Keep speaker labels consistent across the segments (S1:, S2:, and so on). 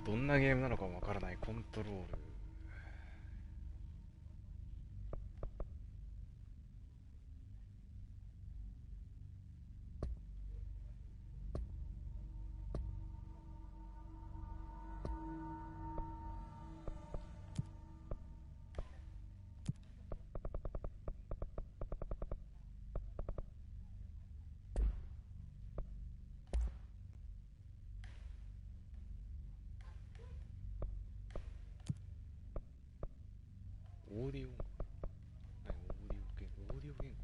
S1: どんなゲームなのかもわからないコントロール。オーディオ、何オーディオ言語ドゥン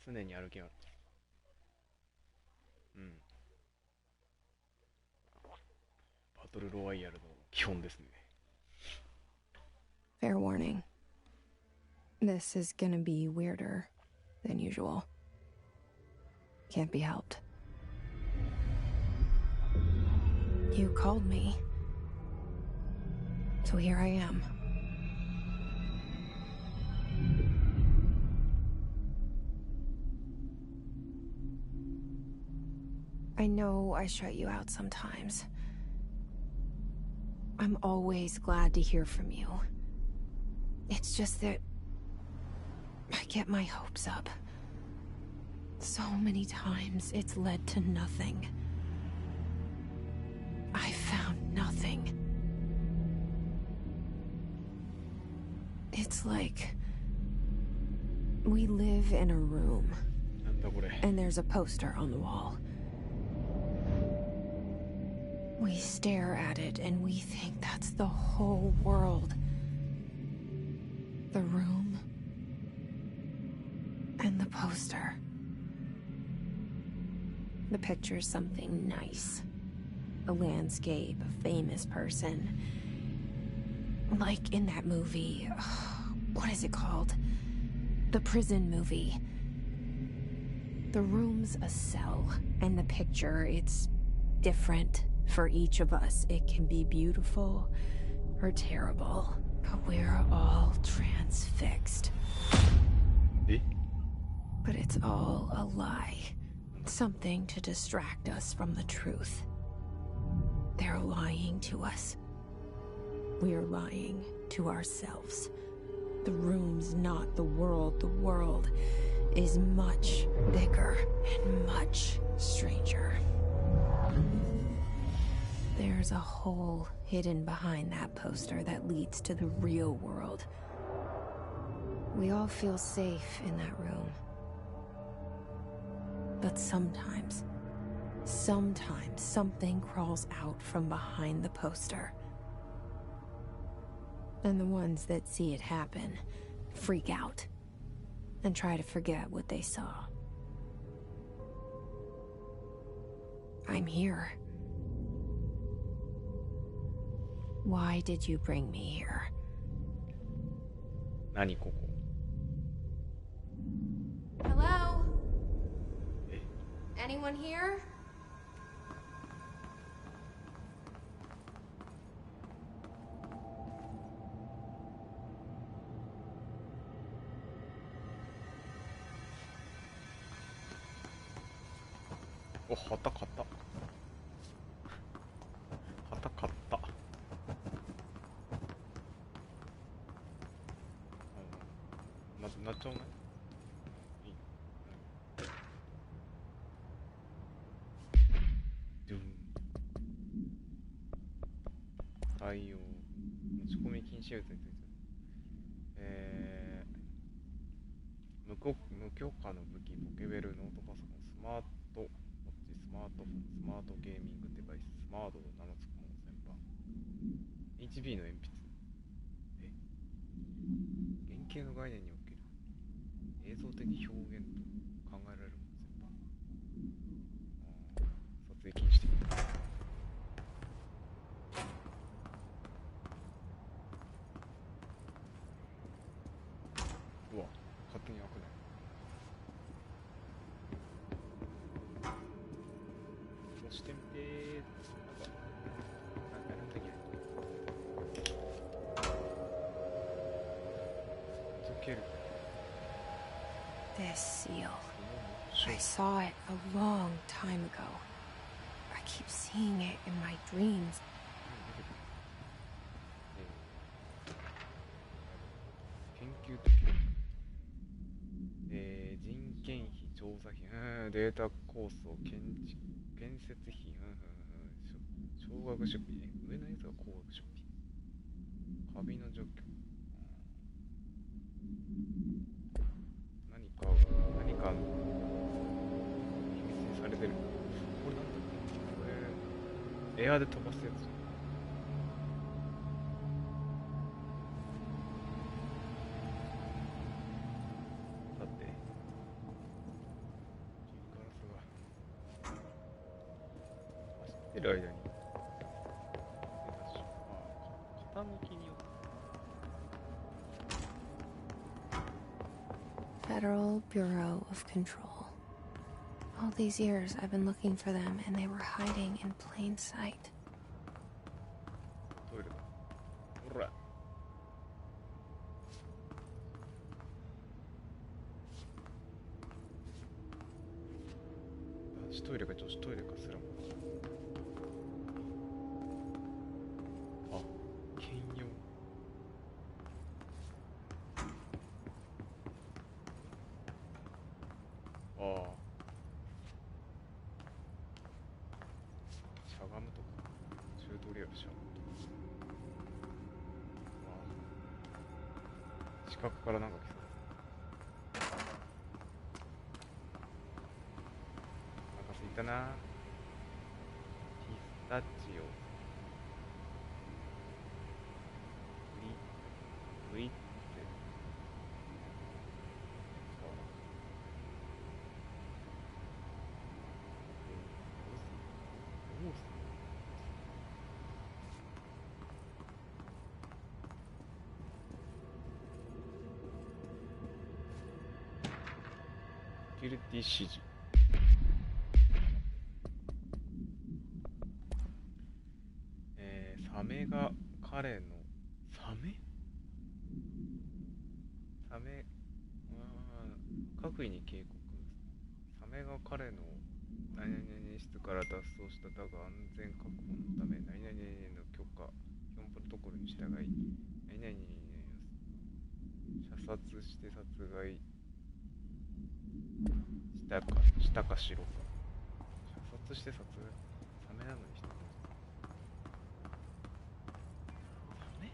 S1: 常に歩きある。うん。バトルロワイヤルの基本ですね。
S2: Fair warning. This is gonna be weirder than usual. Can't be helped. You called me. So here I am. I know I shut you out sometimes. I'm always glad to hear from you. It's just that I get my hopes up. So many times it's led to nothing. I found nothing. It's like we live in a room,
S1: なんだこれ。
S2: and there's a poster on the wall. We stare at it and we think that's the whole world. The room and the poster. The picture's something nice. A landscape, a famous person. Like in that movie, what is it called? The prison movie. The room's a cell, and the picture, it's different for each of us. It can be beautiful or terrible, but we're all transfixed.
S1: Eh?
S2: But it's all a lie. Something to distract us from the truth. They're lying to us. We're lying to ourselves. The room's not the world. The world is much bigger and much stranger. There's a hole hidden behind that poster that leads to the real world. We all feel safe in that room. But sometimes something crawls out from behind the poster. And the ones that see it happen freak out and try to forget what they saw. I'm here. Why did you bring me here?
S1: 何ここ。
S2: Hello? Anyone here?
S1: お、旗買った。旗買った。なっちゃうね。いい。ドゥン。対応。持ち込み禁止物について。無許可の武器、ポケベル、ノートパソコン、スマートウォッチ、スマートフォン、スマートゲーミングデバイス、スマートと名の付くもの全般。HB の鉛筆。形の概念における映像的表現と考えられるもの全般。撮影禁止的な。うわ、勝手に開くね。押してみてー。なんかやるんだっけ。続ける。
S2: This seal. I saw it a long time ago. I keep seeing it in my dreams.
S1: 研究的、人件費、調査費、データ構想、建設費、少額出費、上のやつが高額出費、カビの除去、何か秘密にされてる。これなんだっけ。これエアで飛ばすやつ。だってガラスが走ってる間に出たし、傾きによって
S2: Federal Bureau of Control. All these years I've been looking for them and they were hiding in plain sight.
S1: トイレだ。ほら。男子トイレか女子トイレかすらも。あ、兼用。ああ。しゃがむとか。チュートリアルしゃがむとか。ああ。視覚からなんか来そう。お腹すいたな。ピスタチオ。グリって。どうするギルティ指示。サメが彼のサメ各位に警告。サメが彼の何々室から脱走した。だが安全確保のため何々の許可基本プロトコルに従い何々射殺して殺害したかしろ。射殺して殺害。サメなのにしてる。サメ？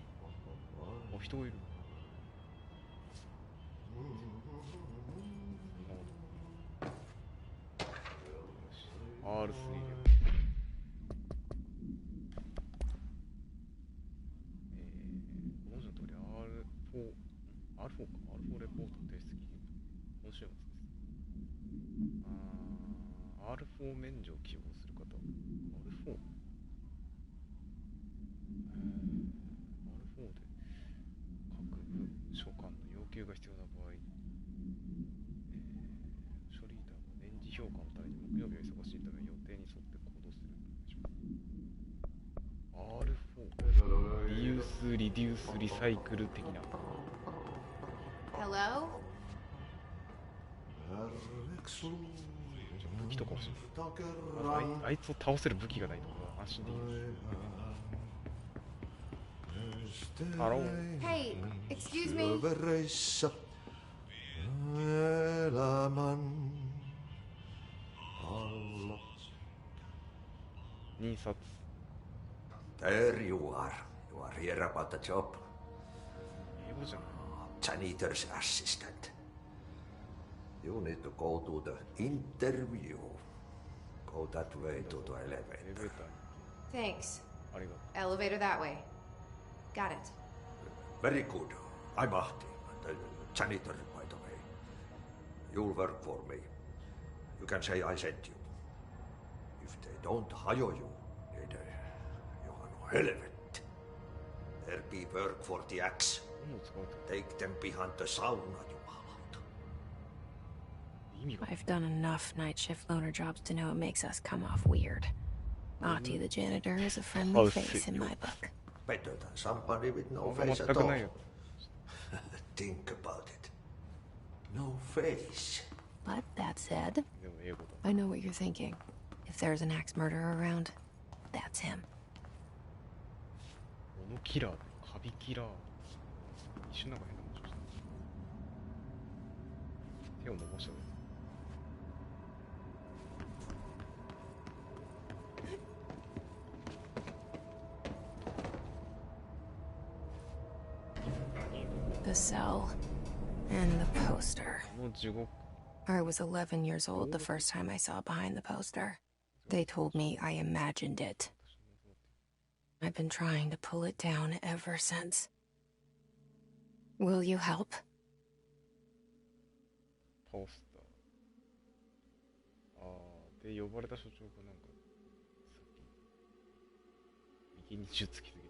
S1: お、人がいる。R3 で文字の通り R4 レポート提出期限今週末です。R4 免除を希望する方。R4 R4 で各部所管の要求が必要な場合、処リーダーが年次評価のために木曜日は忙しいため予定に沿って行動する。R4 リユース、リデュース、リサイクル的な。
S2: Hello?
S1: 武器とか欲しい。あいつを倒せる武器がないと安心できる。ハロー。
S2: Hey, excuse me?
S1: 印刷。
S3: There you are. You are here about the job.
S1: 英語じゃない。
S3: Janitor's assistant. You need to go to the interview. Go that way to the
S1: エレ
S3: elevator.
S1: ベーターに。
S2: Thanks.
S1: ありがとう。
S2: Elevator that way. Got it.
S3: Very good. I'm Ahti. Janitor, by the way. You'll work for me. You can say I sent you. If they don't hire you, then Johan helvet. There be work for the axe. Take them behind the sauna, jumalauta.
S2: I've done enough night shift loner jobs to know it makes us come off weird. Ahti the janitor is a friendly face in my book.
S3: Better than somebody with no face at all. Think about it. No face.
S2: But that said, I know what you're thinking. If there's an axe murderer around, that's him.
S1: このキラー、カビキラー。一瞬なんか変な文章した。手を伸ばしたぞ。
S2: The cell and the poster.
S1: この地獄。
S2: I was 11 years old the first time I saw behind the poster. They told me I imagined it. I've been trying to pull it down ever since. Will you help?
S1: ポスター。ああ、で呼ばれた所長がなんかさっき右に銃突きすぎてたけど。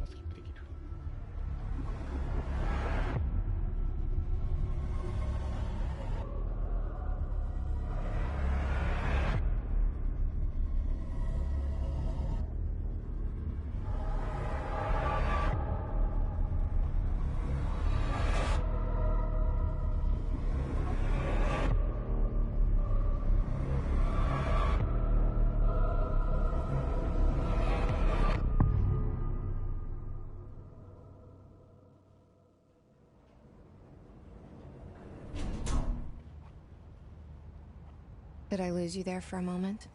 S1: スキップできる。
S2: Did I lose you there for a moment?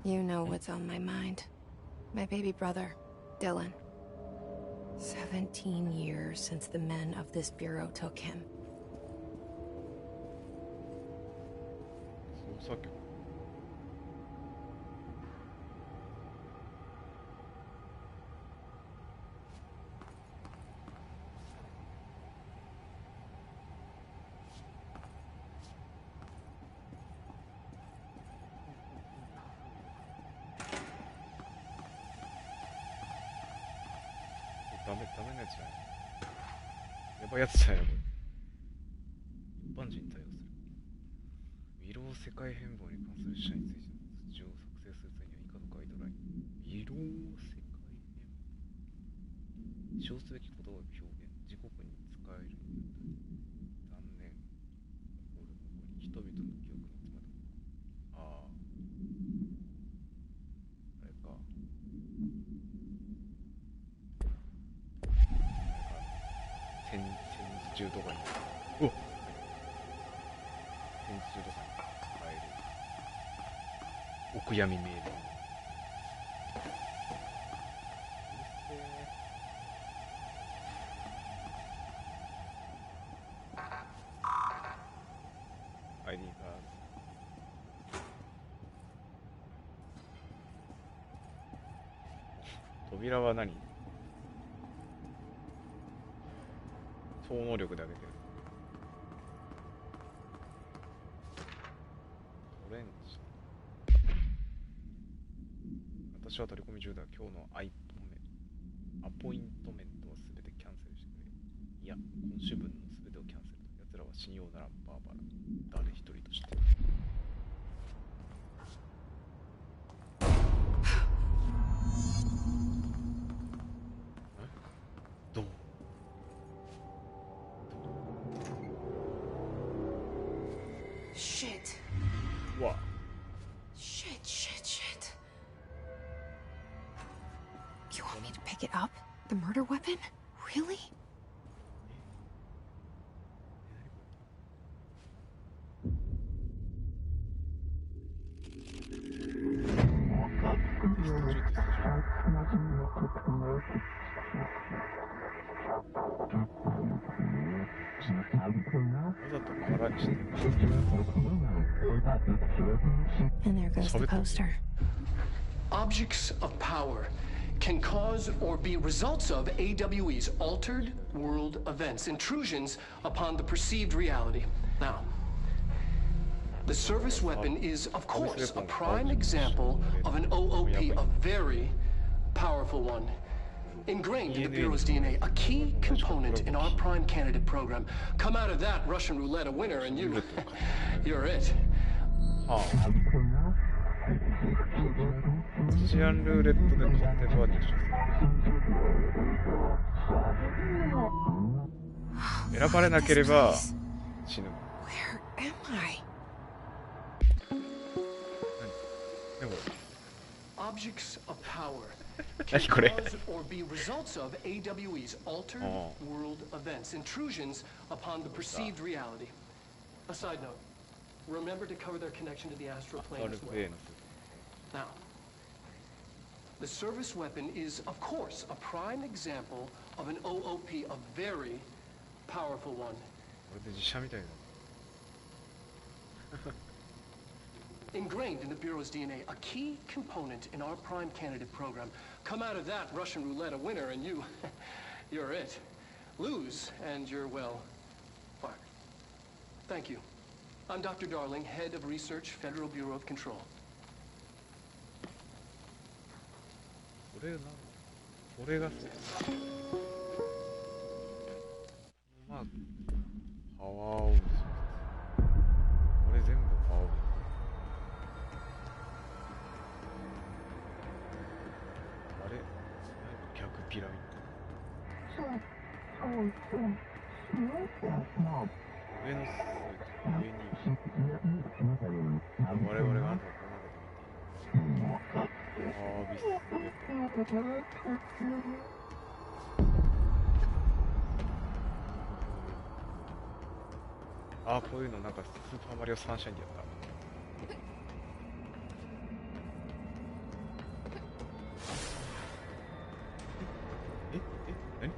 S2: You know what's on my mind. My baby brother, Dylan. 17 years since the men of this bureau took him.
S1: 捜査局。ダメなやつじゃない。やばいやつじゃないの。一般人に対応する。ウィロー世界変貌に関する社についての通知を作成する際には以下のガイドライン。ウィロー世界変貌。使用すべき言葉を表現。時刻に使えるにあたり。残念。ここに人々の記憶に詰まる。ああ。あれか。戦時中とかに、うわっ、戦時中とかに変えるお悔やみメール。ID カード。扉は何？超能力で上げてる。トレンチ。私は取り込み中だ。今日のアポイントメントは全てキャンセルしてくれ。いや、今週分の全てをキャンセル。奴らは信用ならんバーバラ。誰一人として。どう
S2: Shit.
S1: What?
S2: Shit. You want me to pick it up? The murder weapon? Really?
S1: ざと空にしてる。
S2: And there goes the poster.
S4: Objects of power can cause or be results of AWE's altered world events, intrusions upon the perceived reality. Now, the service weapon is, of course, a prime example of an OOP, a very powerful one. Ingrained in the Bureau's DNA, a key component in our prime candidate program. Come out of that Russian roulette a winner and you're it.
S1: ああ、ロシアンルーレットで勝ってどうやってしょ選ばれなければ死ぬ。
S2: Where am I?
S1: 何これ
S4: Objects of power can
S1: 何これ
S4: cause or be results of AWE's altered world events, intrusions upon the perceived reality. A side note, remember to cover their connection to the astral plane as well.
S1: RFA の
S4: Now, the service weapon is, of course, a prime example of an OOP, a very powerful one.
S1: これで実写みたいな。
S4: Ingrained in the Bureau's DNA, a key component in our prime candidate program. Come out of that Russian roulette a winner and you're it. Lose and you're, well, fired. Thank you. I'm Dr. Darling, Head of Research, Federal Bureau of Control.
S1: これな、これがそう。まあ、パワーオブ。これ全部パワーオブ。あれ、何逆ピラミッド。上の上に我々があんたこんなこと見ている。ああ、ビスケット。ああ、こういうのなんかスーパーマリオサンシャインでやった。何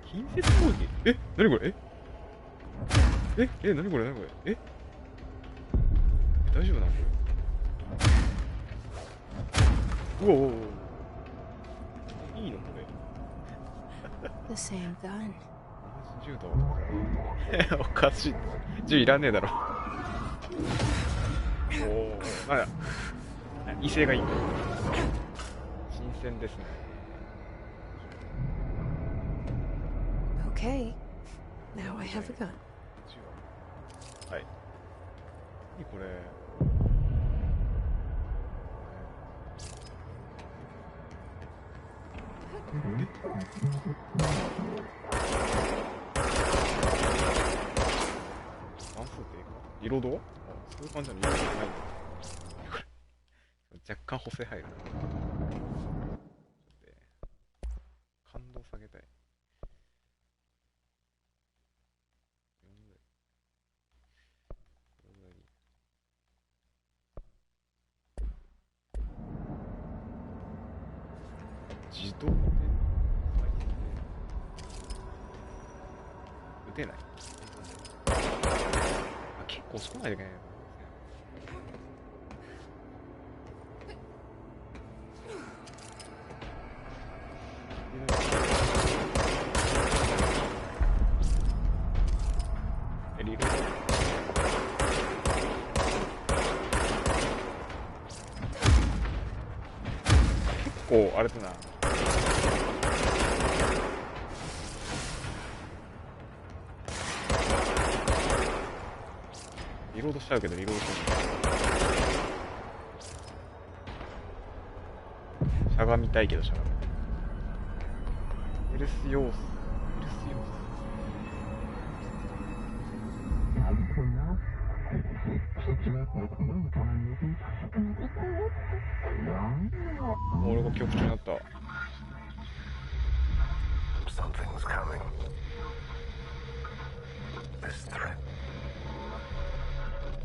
S1: 近接攻撃何これ何これ大丈夫なのこれ。うおいいのこれ。
S2: The same gun.
S1: 銃だわ。おかしい。銃いらねえだろ。おお、まだ威勢がいい。新鮮ですね。
S2: Okay. Now I have a gun.
S1: はい。何これ。関数ってリロード？あ、そういう感じのリロードじゃないんだ。これ若干補正入るな。感動下げたい。自動で撃てない。あ、結構押し込まないといけない。リロード。結構あれだな。リロードしちゃうけどリロードしない。しゃがみたいけどしゃがみたい。エルス要素。俺が恐怖中になった。
S5: Something's coming. This threat.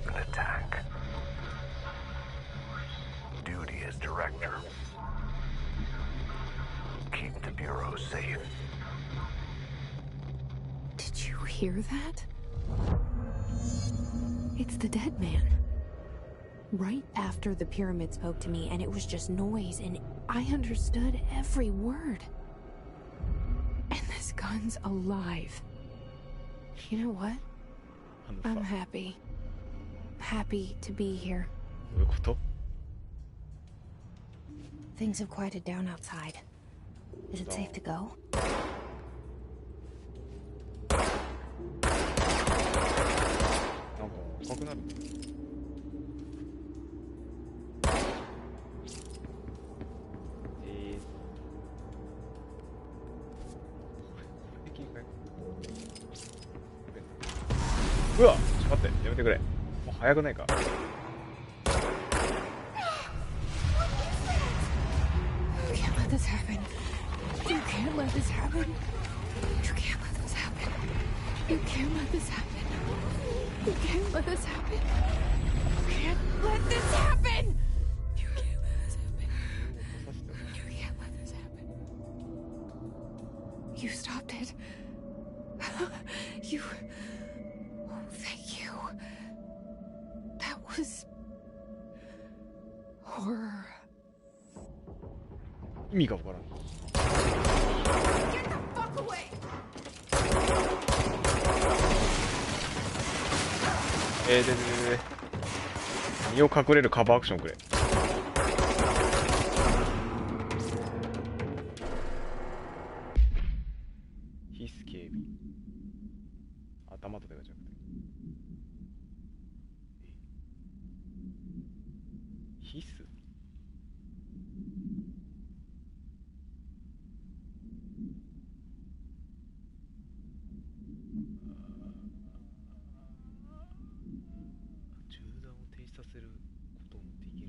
S5: An attack. Duty as director. Keep the Bureau safe.
S2: hear that? It's the dead man. Right after the pyramid spoke to me, and it was just noise, and I understood every word. And this gun's alive. You know what?
S1: あの
S2: I'm
S1: さ、
S2: happy. Happy to be here.
S1: どういうこと？
S2: Things have quieted down outside. Is it safe to go?
S1: なんか赤くなる。これで切り替え。うわ、ちょっと待って、やめてくれ。もう早くないか。
S2: You can't let this happen. You can't let this happen. You can't let this happen. You can't let this happen. You can't let this happen. You can't let this happen. You can't let this happen. You can't let this happen. You stopped it. You... Oh, thank you. That was... horror.
S1: 意味がわからん。
S2: Get the fuck away!
S1: で身を隠れるカバーアクションくれ。ヒス警備。頭と手がじゃなくて。ヒス？銃弾を停止させることもできる。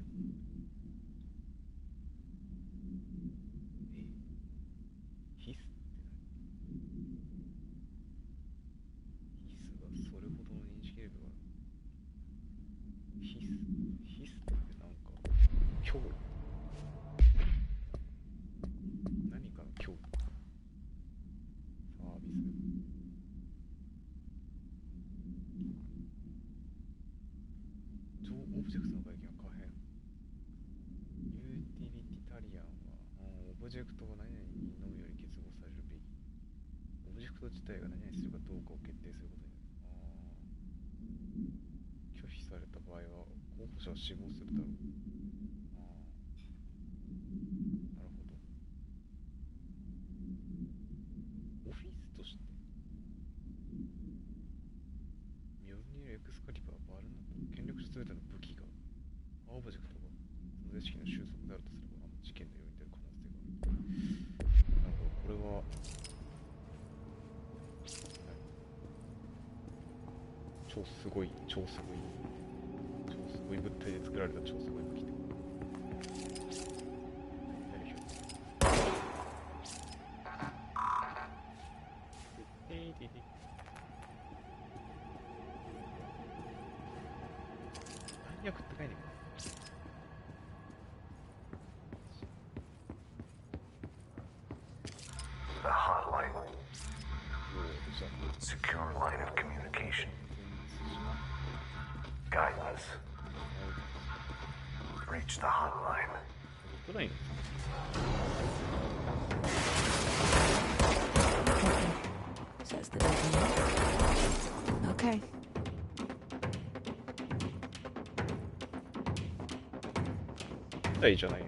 S1: ヒスって何？ヒスがそれほどの認識レベルがある。ヒスってなんか脅威。何かの脅威。サービス。オブジェクトの外見は可変。ユーティリティタリアンは、オブジェクトが何々にのみより結合されるべき。オブジェクト自体が何々するかどうかを決定することになる。拒否された場合は候補者は死亡するだろう。なるほど。オフィスとしてミョズニールエクスカリバーバルナット権力者すべての武器がオブジェクトがその意識の収束であるとすれば事件のように出る可能性がある。なるほど、これは超すごい物体で作られた超すごい武器ってこと。何役って書いてある。
S5: The hotline. Secure line of communication. Guidance. Reach the hotline.
S1: どないの？
S2: Says the document. Okay.
S1: いいじゃないよ。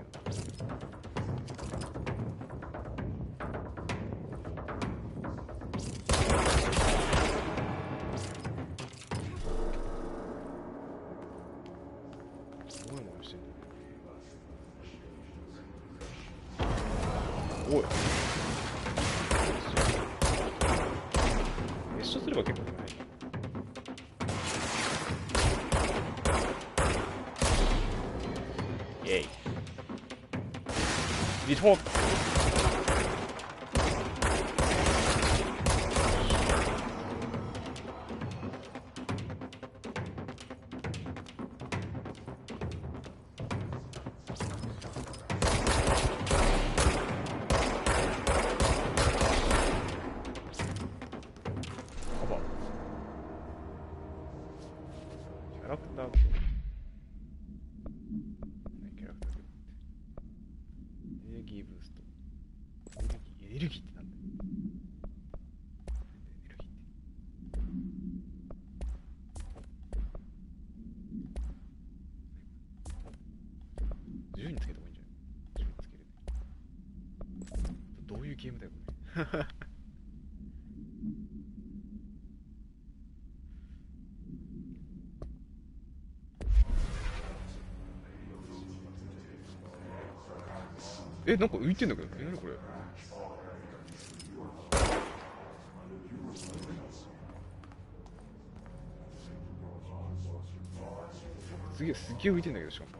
S1: すごいものしてんだ。おい。熱射すれば結構じゃない。イェイ。リトート。カバー。ギーブースト。エネルギーってなんだよ。エネルギーって。10につけた方がいいんじゃない？ 10につけるね。どういうゲームだよ、これ。なんか浮いてんだけど、何これ。すげえ浮いてんだけど、しかも。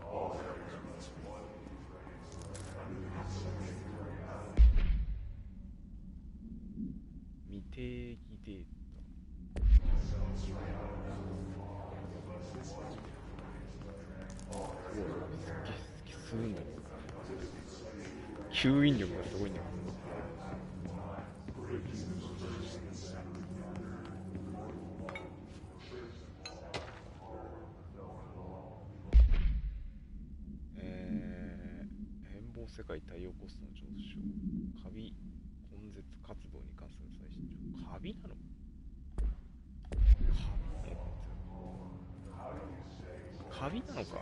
S1: 未定義データ。うわ、すげえ吸うんだよ。吸引力がすごいんだよ。変貌世界太陽コストの上昇、カビ根絶活動に関する最新情報。カビなの？カビなのか。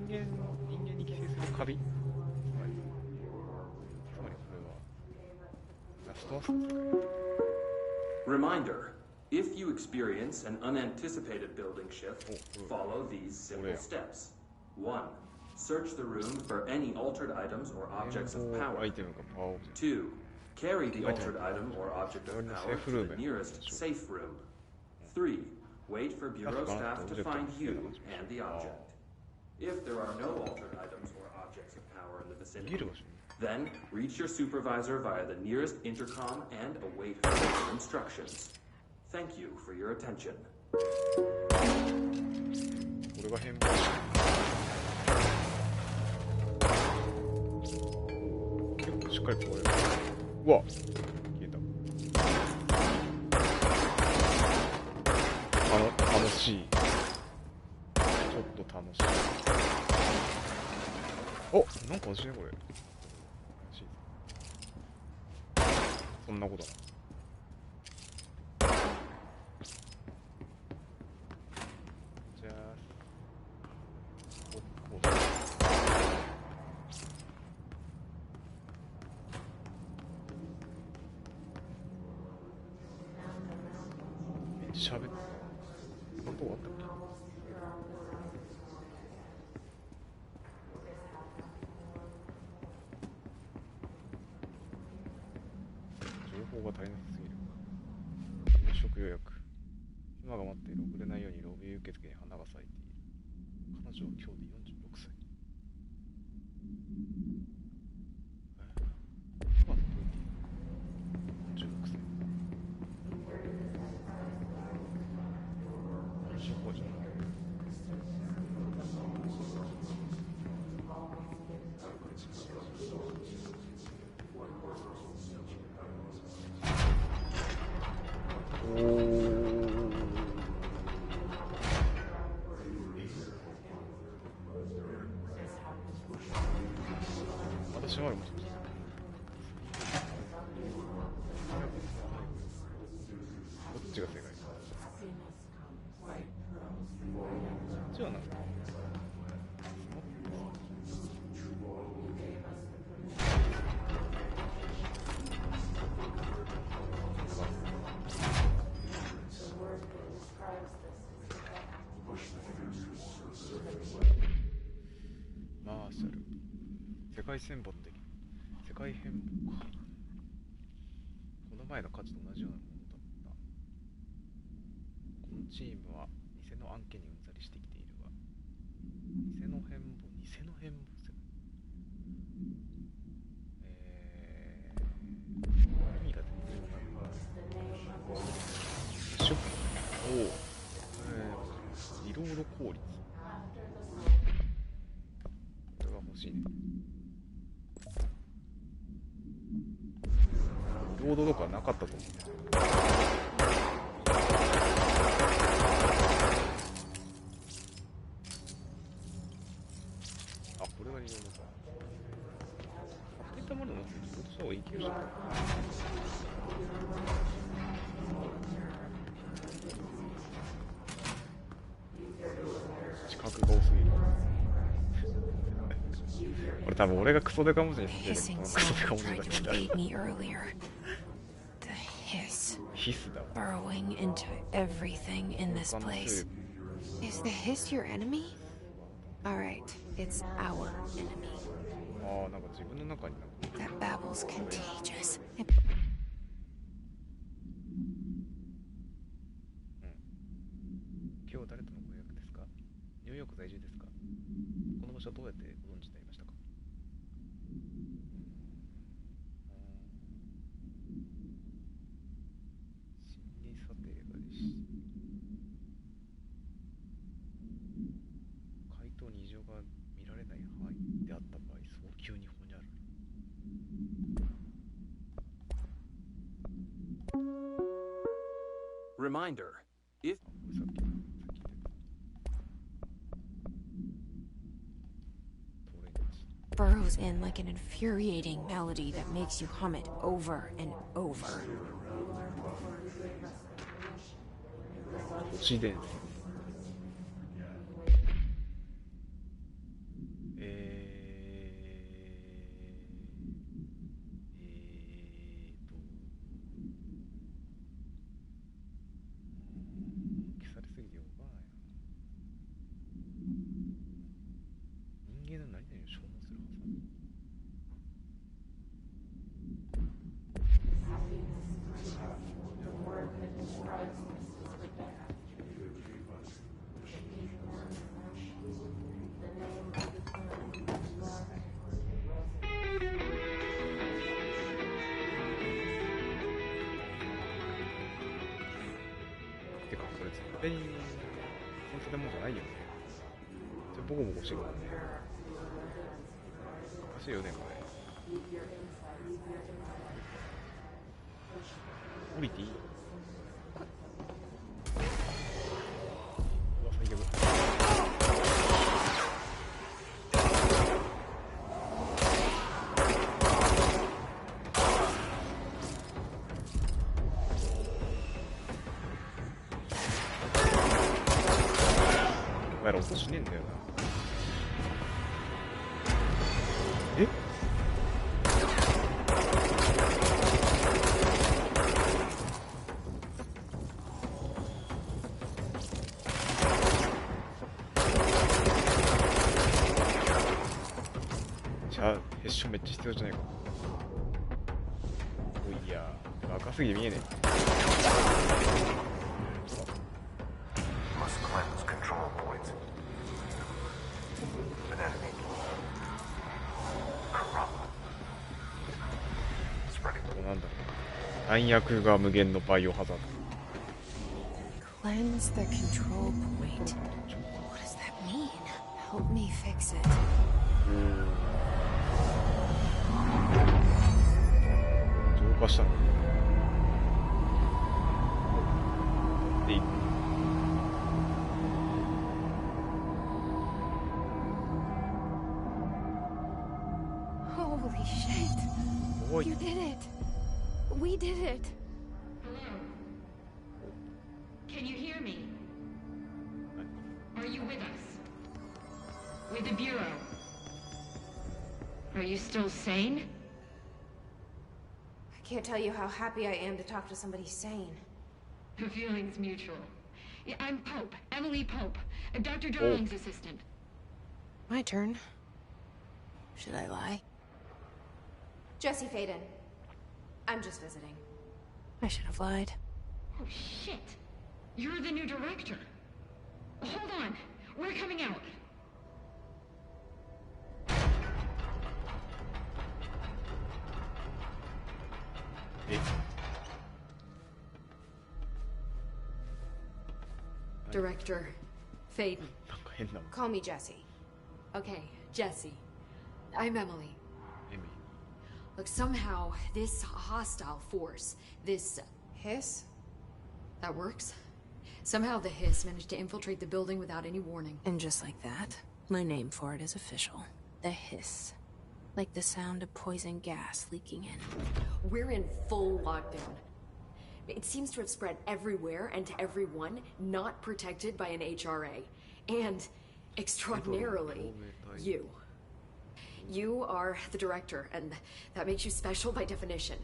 S1: 人間に寄生するカビ。つまりこれはラストアスの世界。
S6: Reminder: if you experience an unanticipated building shift, follow these simple steps. 1. Search the room for any altered items or objects of power. 2. Carry the altered item or object of power to the nearest safe room. 3. Wait for bureau staff to find you and the object. If there are no altered items or objects of power in the vicinity, then reach your supervisor via the nearest intercom and await further instructions. Thank you for your attention.
S1: これが変貌。結構しっかり壊れる。うわ、消えた。楽しい。ちょっと楽しい。お、なんか欲しいねこれ。欲しい。そんなことない。喋ってここ終わったっけ。情報が足りなさすぎる。飲食予約。妻が待っている。遅れないようにロビー受付に花が咲いている。彼女は今日で46歳。妻と46歳。私はもしかしてどっちが正解？こっちはなんかマーシャル世界戦没的世界変貌か。この前の価値と同じようなものだった。このチームは偽の案件にうんざりしてきているが、偽の変貌世界意味が全然わかんない。ショック。リロード効率。これは欲しいね。ロードとかなかったと思う。ういったものを持っていることはいい気がする。知覚が多すぎる。俺多分俺がクソデカ文字にしてる。ク
S2: Hissing
S1: ソデカ
S2: sound
S1: 文字にな
S2: tried
S1: っ
S2: to
S1: てた。
S2: invade me earlier. The hiss
S1: ヒスだわ。
S2: burrowing into everything in this
S1: 他の
S2: place. Is the hiss your enemy? Alright, it's our enemy.
S1: ああ、なんか自分の中になんか
S2: That babble's contagious.
S1: 今日誰とのご予約ですか？ニューヨーク在住ですか？この場所はどうやってご存知になりましたか？心理査定が回答に異常が見られない範囲であった場合、早急にほにゃる。
S6: Reminder, if
S1: さっき言ってた。トレンチ。
S2: Burrows in like an infuriating melody that makes you hum it over and over.
S1: 都市伝説。消されすぎてよくわからないな。人間の何々を消耗するはず。てかこれ絶対にその建物じゃないよね。じゃボコボコしてるからね。おかしいよねこれ。降りていい？うわ最悪。お前ら音しねえんだよな。え？じゃあヘッションめっちゃ必要じゃないか。おいやー赤すぎて見えねえ。
S5: Must cleanse control points. An enemy. Corrupt. Spreading
S1: こうなんだろう。弾薬が無限のバイオハザード。
S2: Cleanse the control point. What does that mean? Help me fix it.
S1: 浄化したの。でいい。
S2: Holy shit!
S1: おい
S2: You did it! We did it!
S7: Can you hear me? Are you with us? With the Bureau? Are you still sane?
S2: I can't tell you how happy I am to talk to somebody sane.
S7: The feeling's mutual. Yeah, I'm Pope, Emily Pope, Dr. Darling's assistant.
S2: My turn. Should I lie? Jesse Faden. I'm just visiting. I should have lied.
S7: Oh, shit. You're the new director. Hold on. We're coming out.
S1: え
S8: Director Faden.
S1: なんか変なの。
S2: Call me Jesse.
S8: Okay, Jesse. I'm Emily.
S1: エミ
S8: Look, somehow this hostile force, this
S2: Hiss?
S8: that works. Somehow the hiss managed to infiltrate the building without any warning.
S2: And just like that, my name for it is official. The hiss. Like the sound of poison gas leaking in.
S8: We're in full lockdown. It seems to have spread everywhere and to everyone not protected by an HRA. And, extraordinarily, you. You are the director, and that makes you special by definition.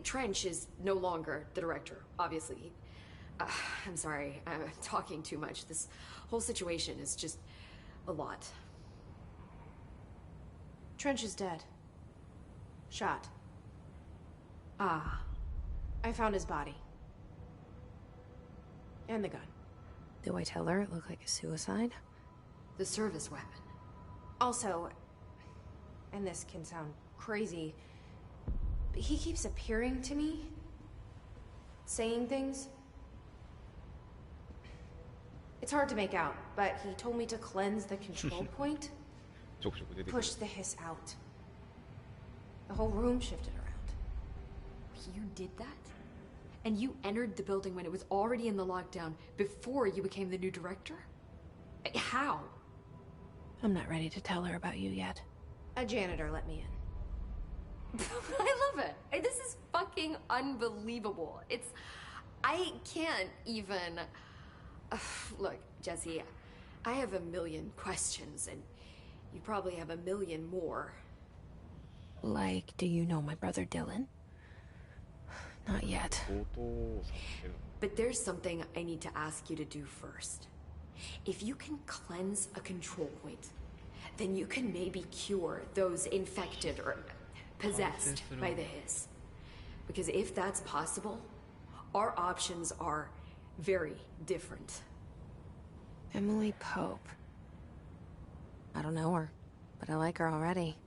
S8: Trench is no longer the director, obviously. I'm sorry, I'm talking too much. This whole situation is just a lot.
S2: Trench is dead. Shot.
S8: Ah.
S2: I found his body. And the gun. Do I tell her it looked like a suicide?
S8: The service weapon.
S2: Also, and this can sound crazy, but he keeps appearing to me. Saying things. It's hard to make out, but he told me to cleanse the control point. Push the hiss out. The whole room shifted around.
S8: You did that? And you entered the building when it was already in the lockdown before you became the new director? How?
S2: I'm not ready to tell her about you yet. A janitor let me in.
S8: I love it. This is fucking unbelievable. I can't even... Look, Jesse, I have a million questions, and you probably have a million more.
S2: Like, do you know my brother Dylan? Not yet.
S8: But there's something I need to ask you to do first. If you can cleanse a control point, then you can maybe cure those infected or possessed by the hiss. Because if that's possible, our options are very different.
S2: Emily Pope. I don't know her, but I like her already.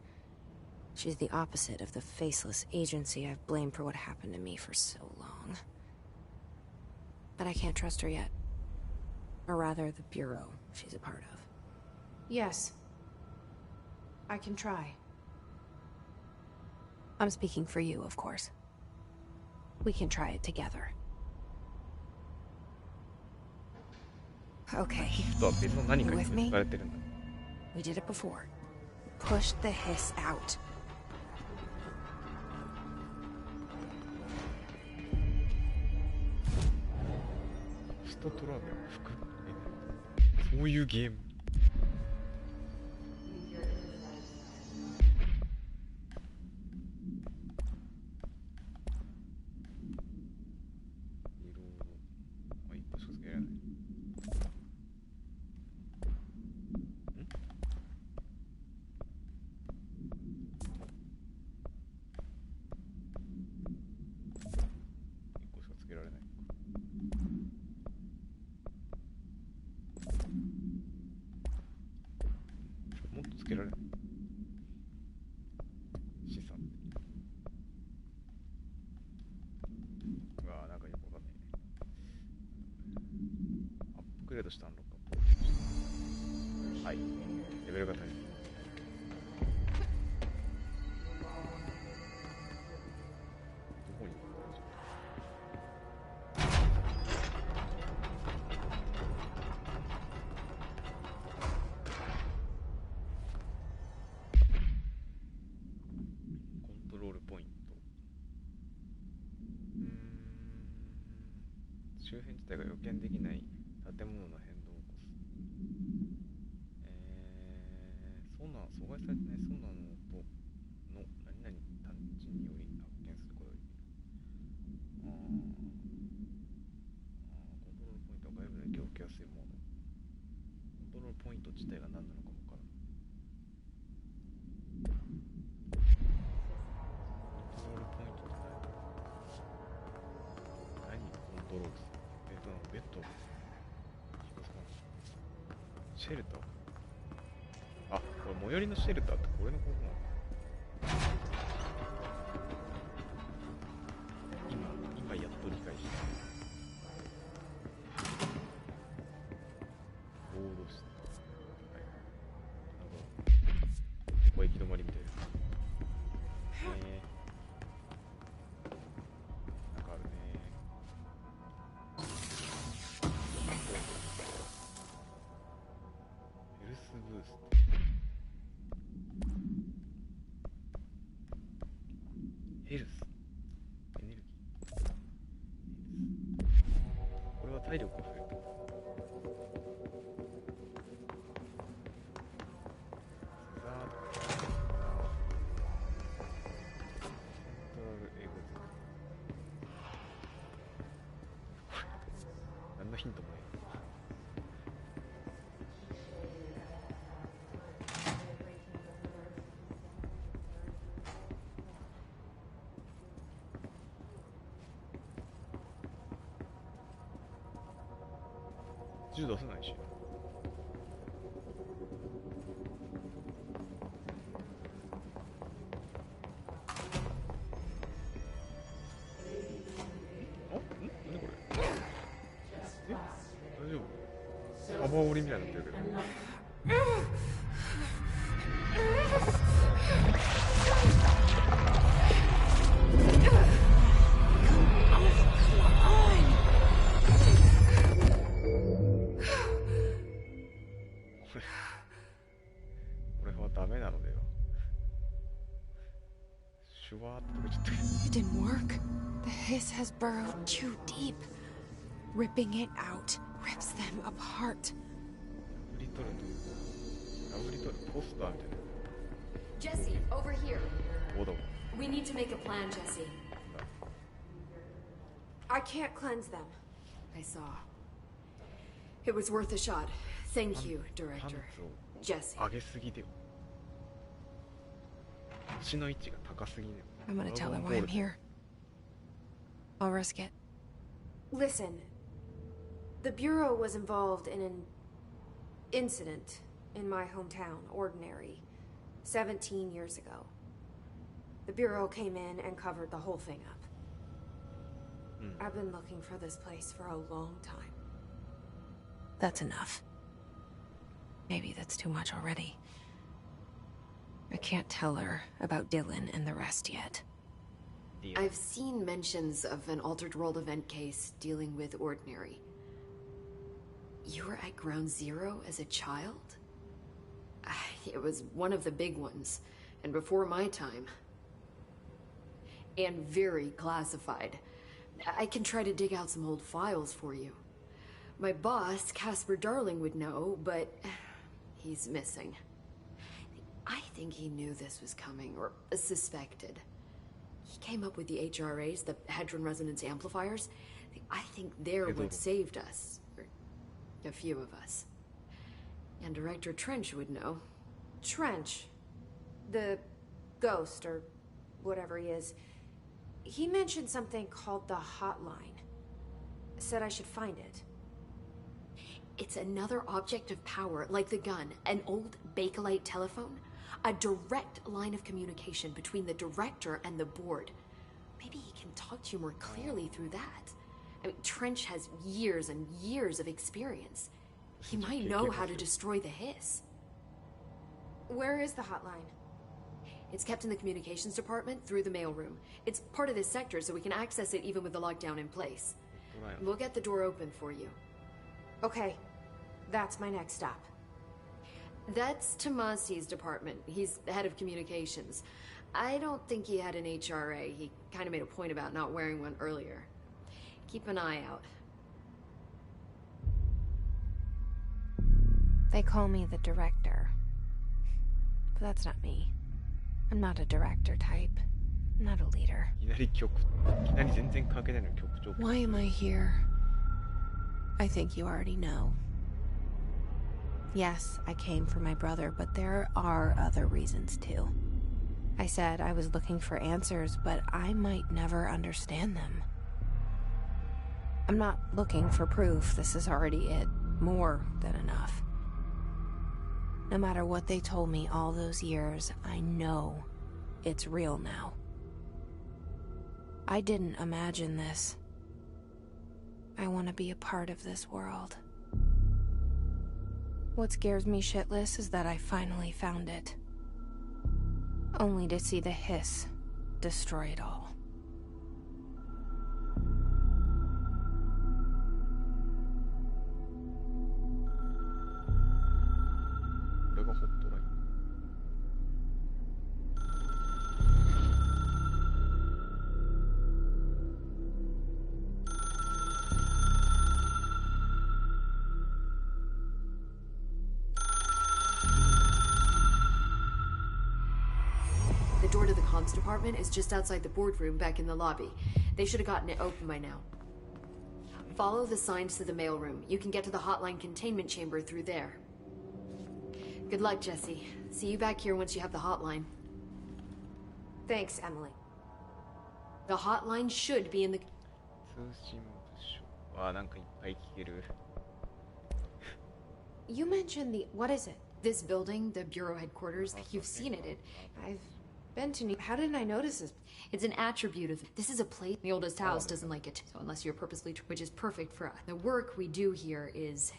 S2: She's the opposite of the faceless agency I've blamed for what happened to me for so long. But I can't trust her yet. Or rather, the bureau she's a part of. Yes. I can try. I'm speaking for you, of course. We can try it together. Okay. You with me? We did it before. Push the hiss out.
S1: シェルター。あ、これ最寄りのシェルターってこれのことなの？今やっと理解した。ボードして。はい。なるほど。ここ行き止まりみたいです。なんかあるね。ヘルスブースト。ヒントもね。銃出せないし。幅折りみたいになってるけど。これはダメなのでは。シュワーって溶けちゃった。
S2: It didn't work. The hiss has burrowed too deep. Ripping it out rips them apart.
S1: 炙り取ると。炙り取るポスターみたいな。
S8: Jesse, over here.
S1: おど。
S8: We need to make a plan, Jesse.
S2: I can't cleanse them.
S8: I saw. It was worth a shot. Thank you, Director. Jesse.
S1: 上げすぎでよ。腰の位置が高すぎね。
S2: I'm gonna tell her why I'm here. I'll risk it. Listen. The Bureau was involved in an incident in my hometown, Ordinary, 17 years ago. The Bureau came in and covered the whole thing up. I've been looking for this place for a long time. That's enough. Maybe that's too much already. I can't tell her about Dylan and the rest yet.
S8: I've seen mentions of an Altered World event case dealing with Ordinary. You were at Ground Zero as a child? It was one of the big ones, and before my time. And very classified. I can try to dig out some old files for you. My boss, Casper Darling, would know, but he's missing. I think he knew this was coming, or suspected. He came up with the HRAs, the Hadron Resonance Amplifiers. I think they're what saved us. Or a few of us. And Director Trench would know.
S2: Trench? The ghost, or whatever he is. He mentioned something called the Hotline. Said I should find it.
S8: It's another object of power, like the gun, an old Bakelite telephone. A direct line of communication between the director and the board. Maybe he can talk to you more clearly through that. I mean, Trench has years and years of experience. He might know how to destroy the hiss.
S2: Where is the hotline?
S8: It's kept in the communications department through the mailroom. It's part of this sector, so we can access it even with the lockdown in place. We'll get the door open for you.
S2: Okay. That's my next stop.
S8: That's Tomasi's department. He's the head of communications. I don't think he had an HRA. He kind of made a point about not wearing one earlier. Keep an eye out.
S2: They call me the director. But that's not me. I'm not a director type. I'm not a leader. Why am I here? I think you already know. Yes, I came for my brother, but there are other reasons too. I said I was looking for answers, but I might never understand them. I'm not looking for proof. This is already it. More than enough. No matter what they told me all those years, I know it's real now. I didn't imagine this. I want to be a part of this world. What scares me shitless is that I finally found it. Only to see the hiss destroy it all.
S8: The door to the comms department is just outside the boardroom back in the lobby. They should have gotten it open by now. Follow the signs to the mailroom. You can get to the hotline containment chamber through there. Good luck, Jesse. See you back here once you have the hotline.
S2: Thanks, Emily.
S8: The hotline should be in the...
S1: 通信部署。あ、なんかいっぱい聞ける。
S2: You mentioned the... what is it?
S8: This building, the Bureau headquarters, you've seen it.
S2: I've been to New... How didn't I notice this?
S8: It's an attribute of... This is a place... The oldest house doesn't like it, so unless you're purposely... Which is perfect for us. The work we do here is...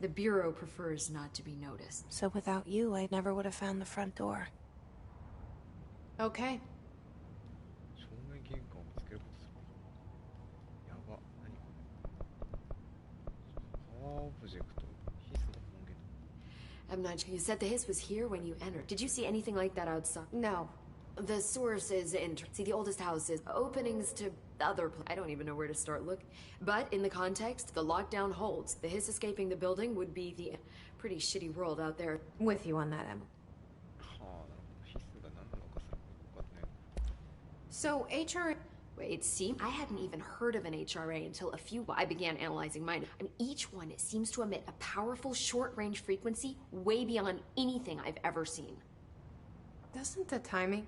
S8: The Bureau prefers not to be noticed.
S2: So without you, I never would have found the front door. Okay.
S1: 正面玄関を見つけることする。やば、何これ。パワーオブジェクト、ヒスの本源。
S8: I'm not sure. You said the hiss was here when you entered. Did you see anything like that outside?
S2: No.
S8: The source is see, the oldest house is openings to other I don't even know where to start looking. But in the context, the lockdown holds. The hiss escaping the building would be the pretty shitty world out there.
S2: With you on that, Emily.
S1: はあ、なるほど。ヒスが何なのかさ、分かってない。
S2: So, HRA...
S8: Wait, see? I hadn't even heard of an HRA until a few... I began analyzing mine. I mean, each one seems to emit a powerful short-range frequency way beyond anything I've ever seen.
S2: Doesn't the timing...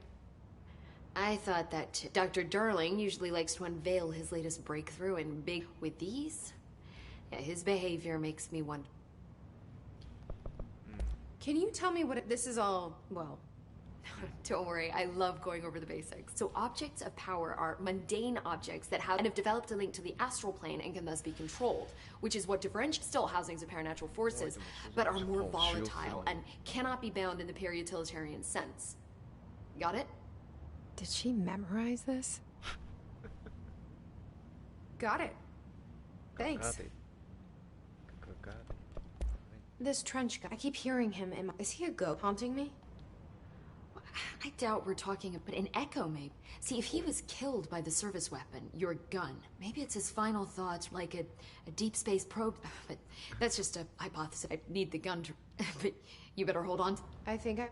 S8: I thought that too. Dr. Darling usually likes to unveil his latest breakthrough in big... With these? Yeah, his behavior makes me wonder.
S2: Can you tell me what this is all... well...
S8: Don't worry, I love going over the basics. So objects of power are mundane objects that have developed a link to the astral plane and can thus be controlled, which is what differentiates still housings of paranatural forces, but are more volatile and cannot be bound in the pure utilitarian sense. Got it?
S2: Did she memorize this? Got it. Thanks. This trench guy, I keep hearing him in my... Is he a ghost haunting me?
S8: I doubt we're talking about an echo, maybe. See, if he was killed by the service weapon, your gun, maybe it's his final thoughts, like a deep space probe. But that's just a hypothesis. I need the gun to... But you better hold on.
S2: I think I...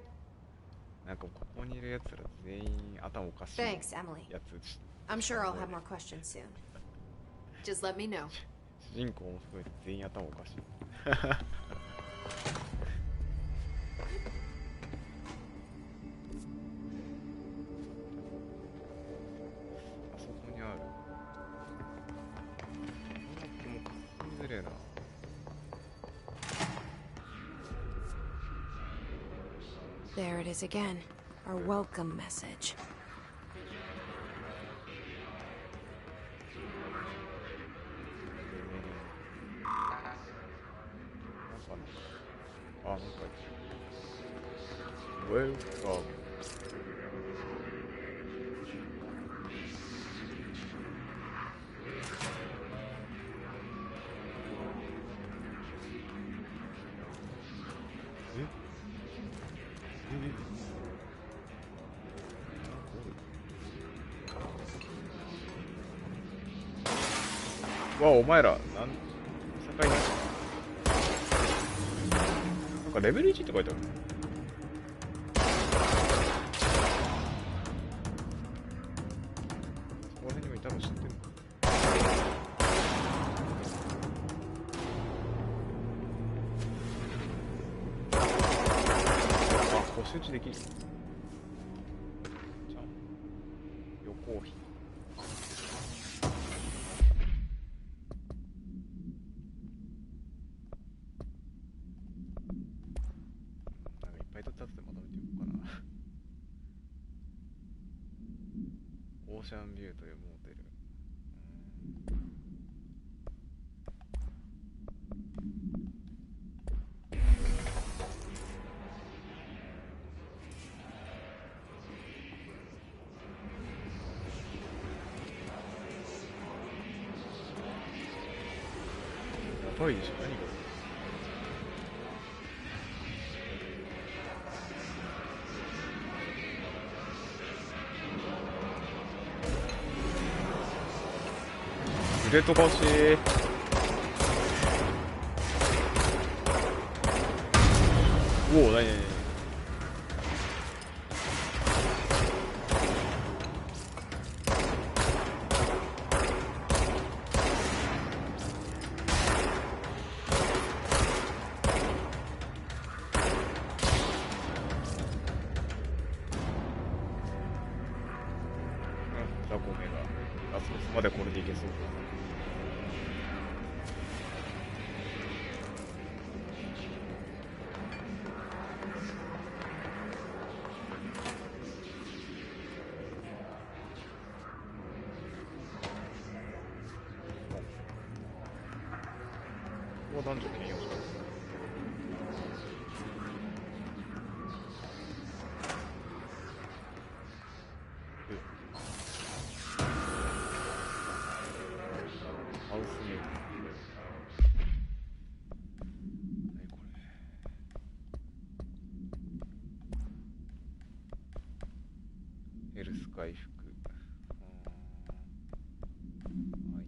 S1: なんかここにいる奴ら全員頭おかしい
S2: Thanks, Emily.
S1: やつ。
S2: I'm sure I'll have more questions soon.
S8: Just let me know.
S1: 主人公も含めて全員頭おかしい。
S2: There it is again. Our welcome message.
S1: Welcome.わあ、お前ら、境なし。なんかレベル1って書いてある。この辺にもいたの知ってる。あ、こう集中できる。じゃあ、横比。オーシャンビューというモーテル。やばいでしょ、何これ。グレート欲しい。おお、なになに。ザコメがラスボスまでこれでいけそうだな。ここは男女兼用か。ハウスメイト。何これ。ヘルス回復。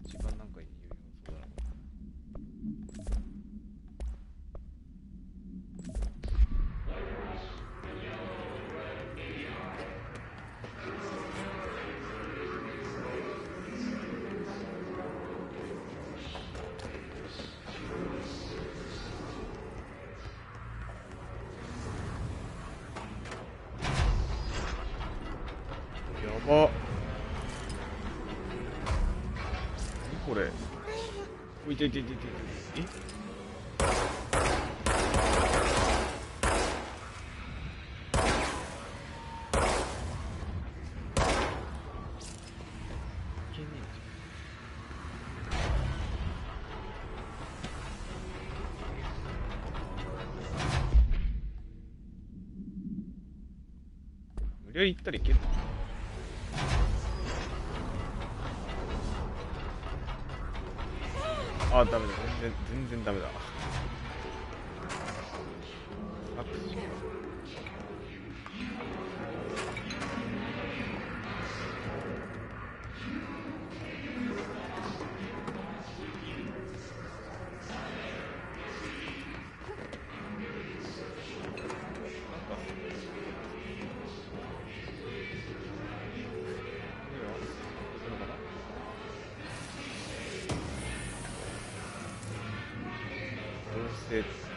S1: 一番なんか有用そうだな、これ。やば。これ。おいていていていて。え？いけねえじゃん。無理やり行ったらいけるの？あ、ダメだ。全然ダメだ。アクション。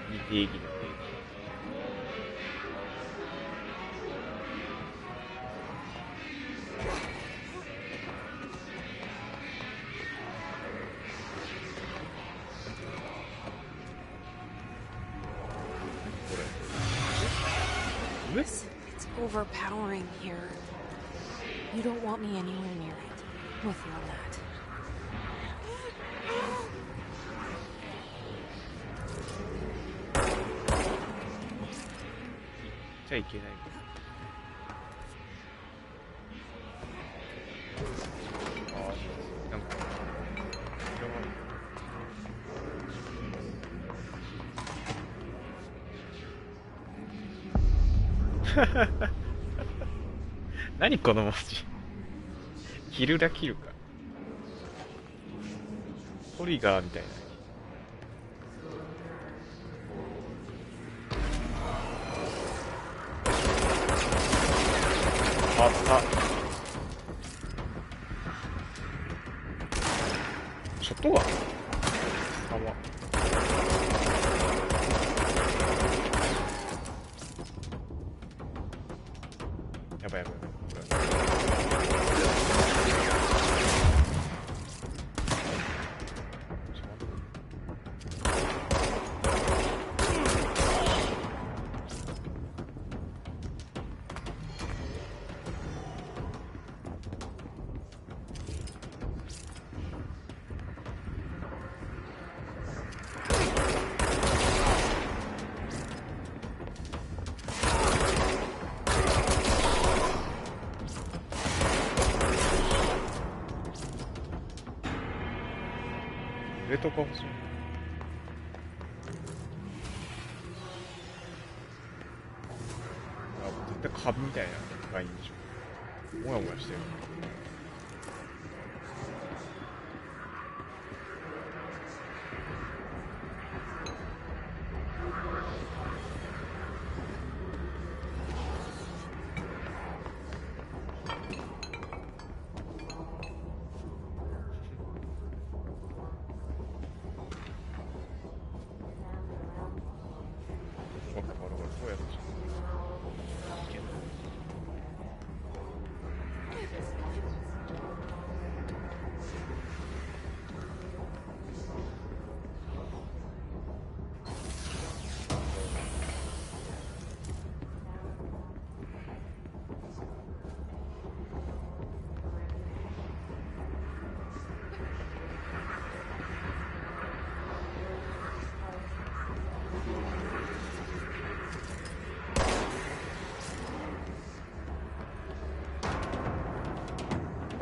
S1: 未定義の定義。これ。
S2: It's overpowering here. You don't want me anywhere near it. With you on that.
S1: じゃいけない。ああ、なんか何この文字。キルラキルか。トリガーみたいな。あった。ショットガン？やばいやばいやばい。レトが欲しい。あ、絶対株みたいなラインでしょ。もやもやしてる。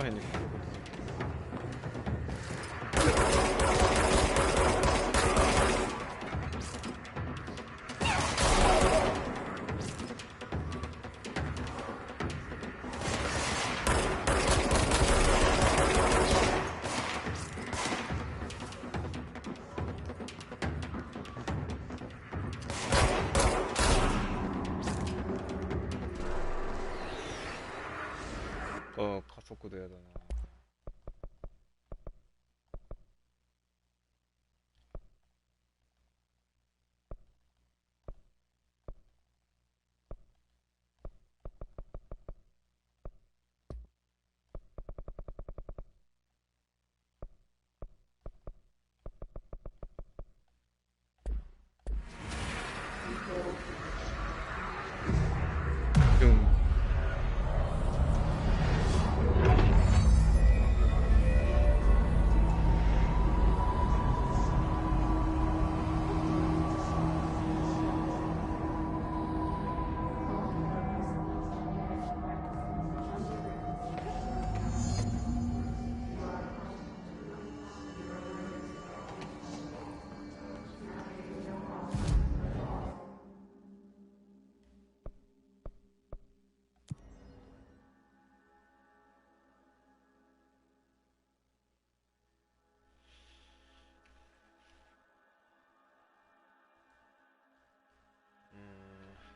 S1: 辺に来ること加速度やだな。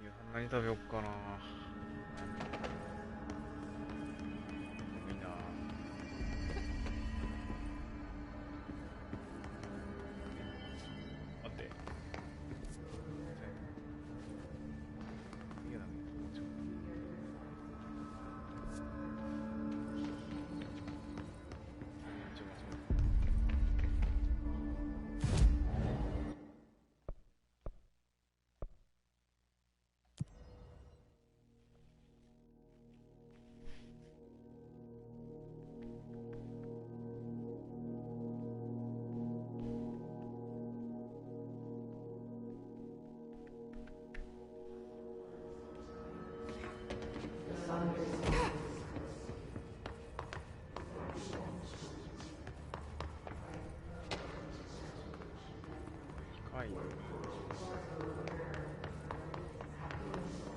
S1: 夕飯何食べよっかな。いいな。待って。いいよな。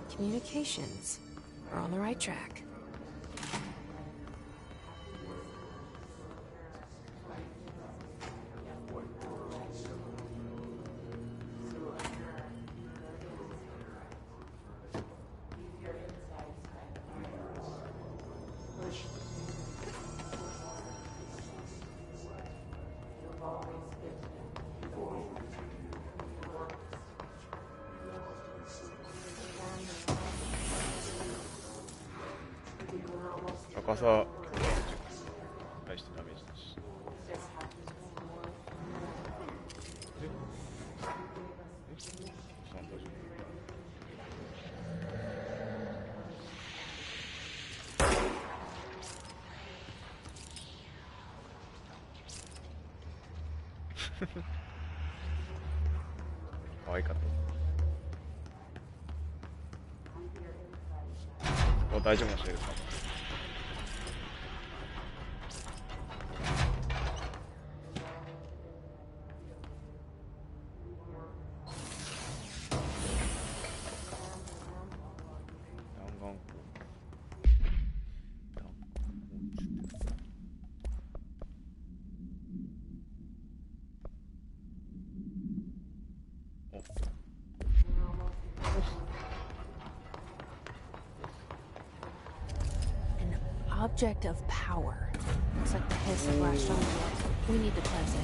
S2: Communications. We're on the right track.高さ対してダメージだし。可愛かった。お、大丈夫な人いるかも。Object of power. Looks like the hiss of lashed onto it. We need to cleanse it.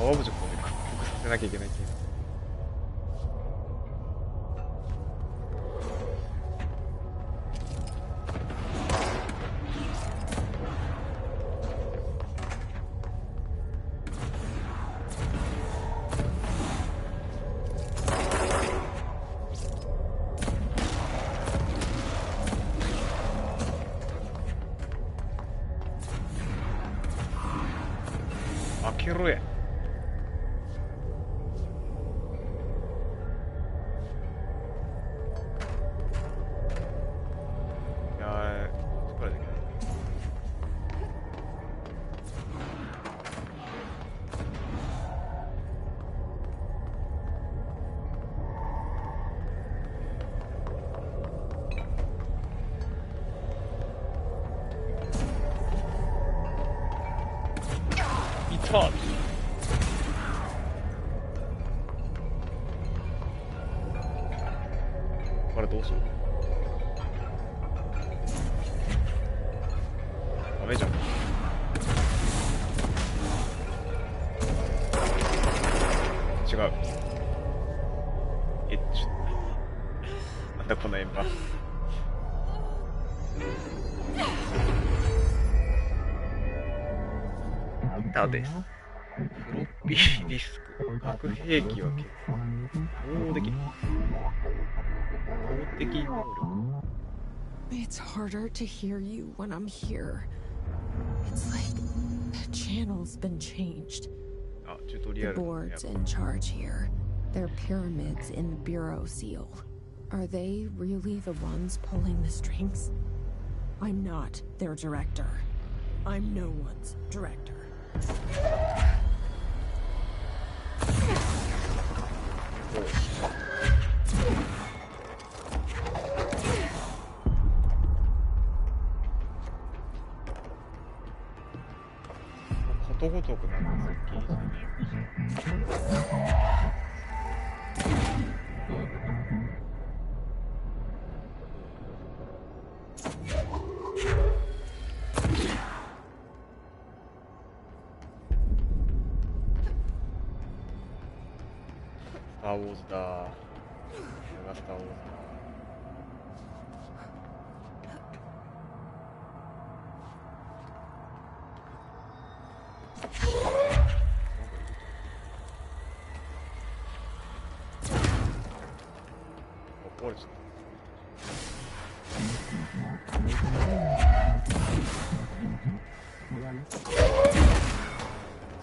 S2: オブジェクトで克服させなきゃいけないっていう。
S1: けろや。いやー、疲れたけど。いた。これどうしよう。ダメじゃん。違う。なんだこの円盤。ダです。フロッピーディスク。核兵器は結構攻撃能力。
S2: It's harder to hear you when I'm here. It's like the channel's been changed. The board's in charge here. They're pyramids in the Bureau seal. Are they really the ones pulling the strings? I'm not their director. I'm no one's director.
S1: Star Wars だ。これがスター・ウォーズだ。壊れちゃった。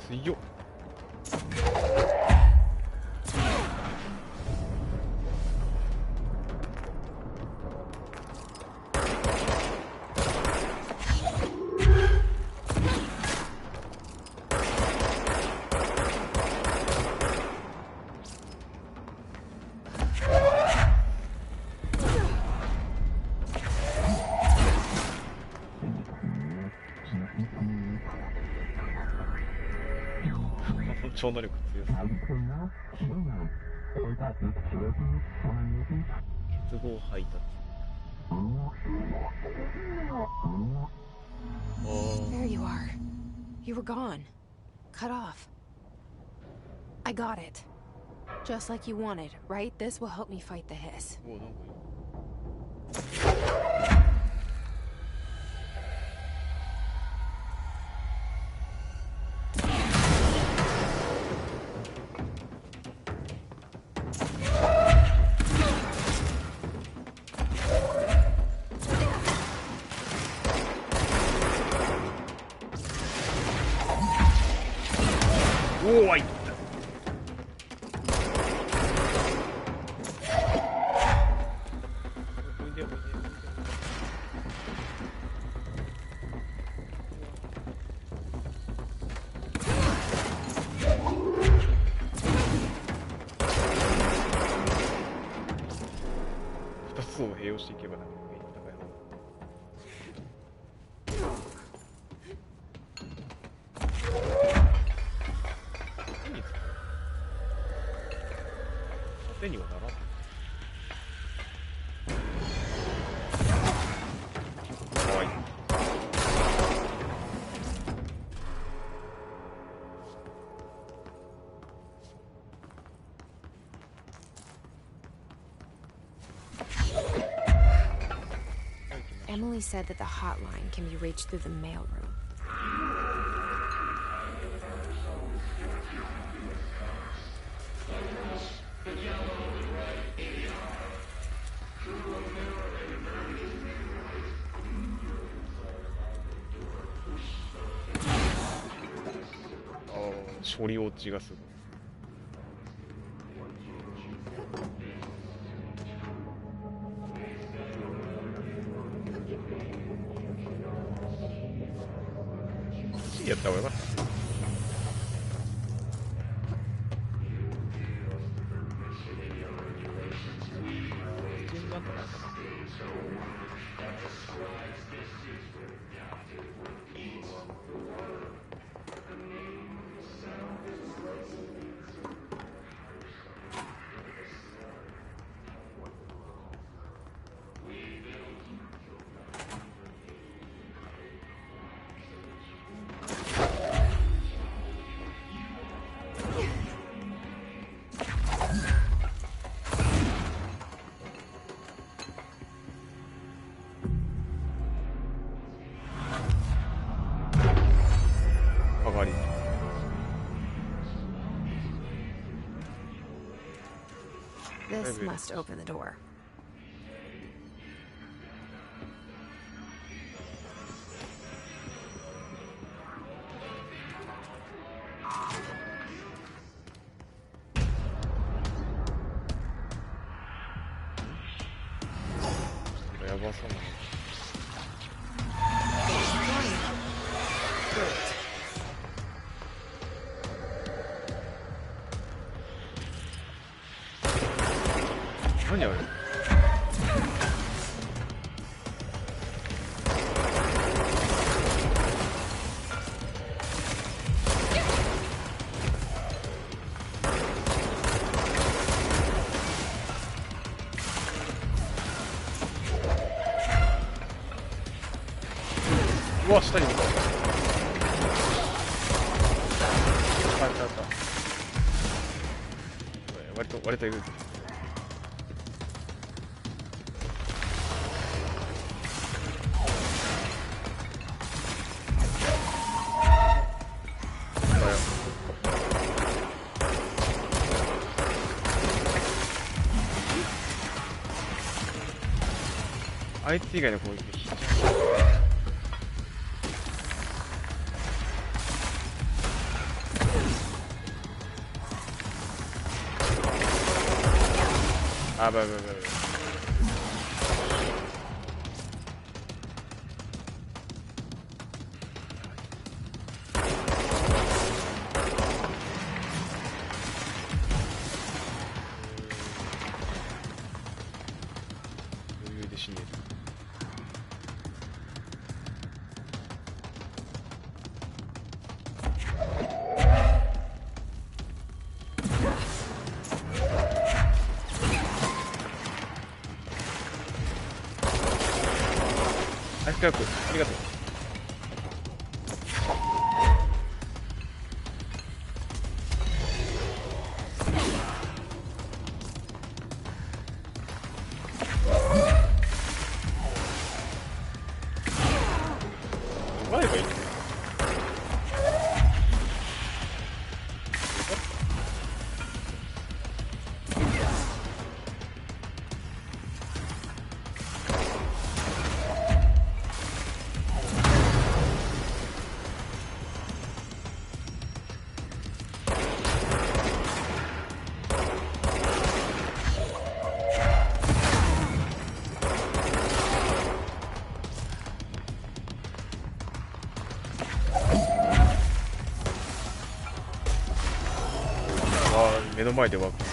S1: 強っ。超能力強すぎる。結合配達。
S2: There you are. You were gone. Cut off. I got it. Just like you wanted, right? This will help me fight the hiss.
S1: お、なんかいい。おーい。2つを併用していけばなんか上に高い方。手にはならない。かわいい。
S2: Emily said that the hotline can be reached through the mailroom.
S1: 反り落ちがすごい。こっちにやった方がよかった。順番とかあったかな。
S2: This must open the door.
S1: うわ、下にいる。あったあった。割といる。あいつ以外の攻撃非常にあばい。余裕で死ねる。ありがとう。奪えばいいんだよ。目の前でワープ。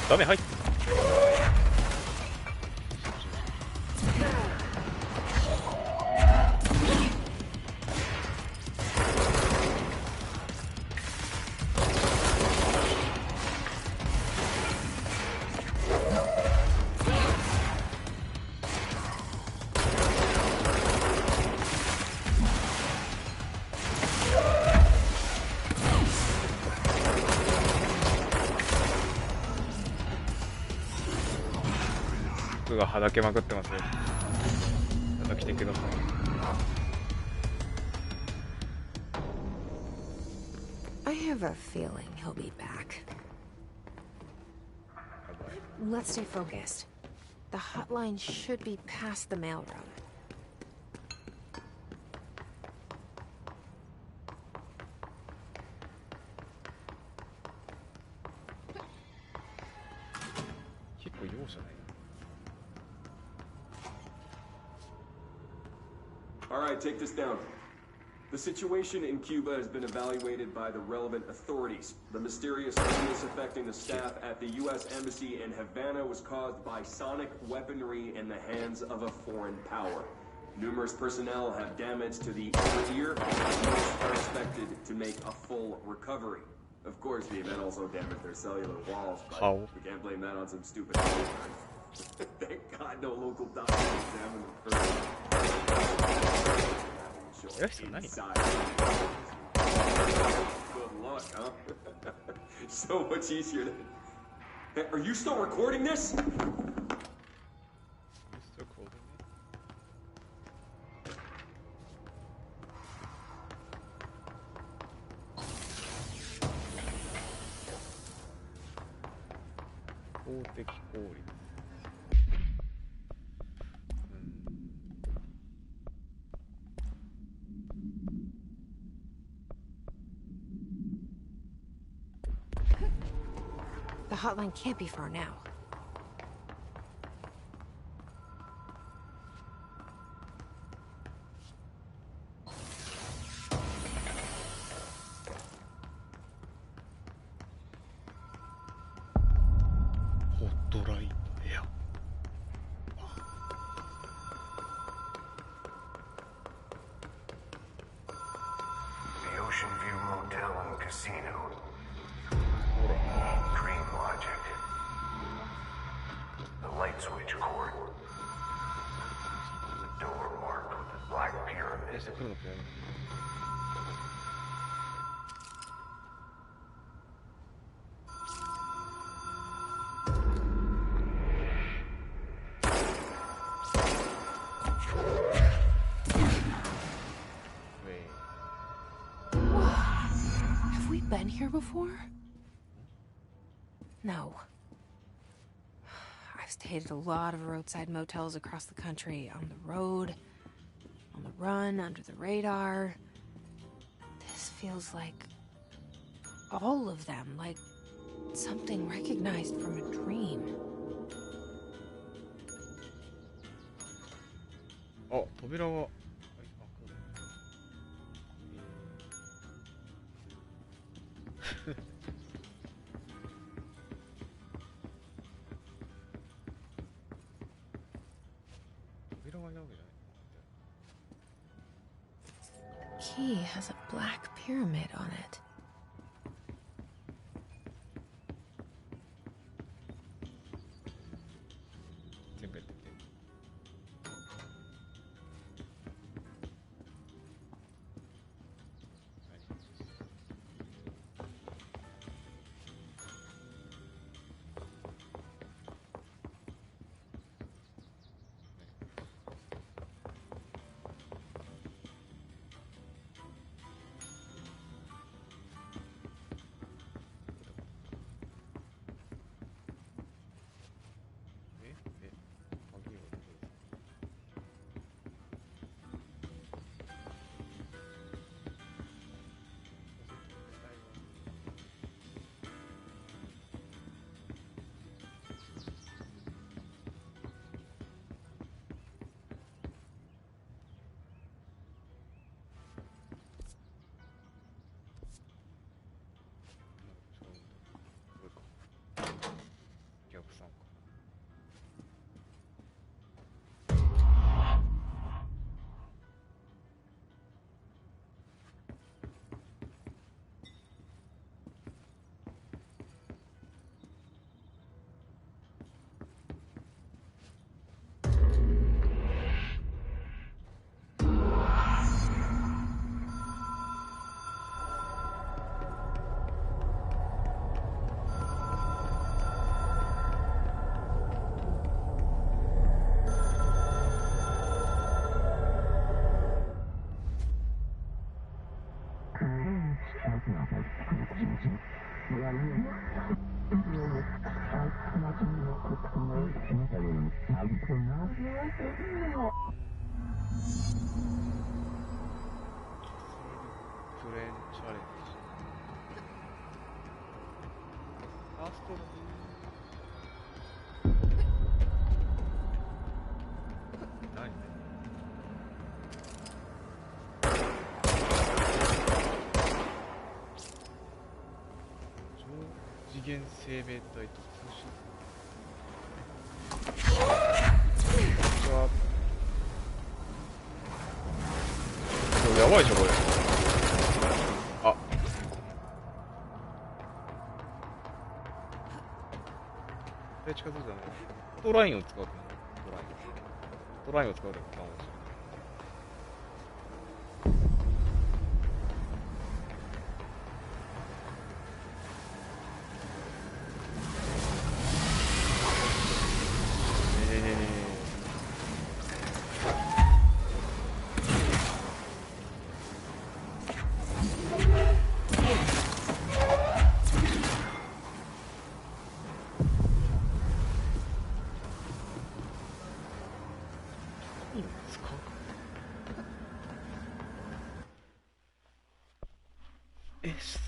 S1: ダメ入って。服がはだけまくってますよ。また来てください。
S2: I have a feeling he'll be back. Let's stay focused. The hotline should be past the mailroom.
S6: All right, take this down. The situation in Cuba has been evaluated by the relevant authorities. The mysterious illness affecting the staff at the U.S. Embassy in Havana was caused by sonic weaponry in the hands of a foreign power. Numerous personnel have damage to the ear, and most are expected to make a full recovery. Of course, the event also damaged their cellular walls, but we can't blame that on some stupid Thank God no local doctor examined the person.
S1: That's so nice.
S6: Good luck, huh? So much easier than... Hey, are you still recording this?
S1: You still recording it? 法的効率。
S2: The hotline can't be far now.
S1: Hotline here.
S5: The Ocean View Motel and Casino. Dream logic. The light switch cord. The door marked with the black pyramid.
S2: Have we been here before? No. I've stayed at a lot of roadside motels across the country, on the road, on the run, under the radar. This feels like all of them, like something recognized from a dream.
S1: Oh, 扉が。
S2: Key has a black pyramid on it.
S1: プレーンチャレンジ。ファーストの何？超次元生命体と通信。やばいでしょこれ。あ、近づいたね。フットラインを使うとね。フットラインを使うとかもしれない。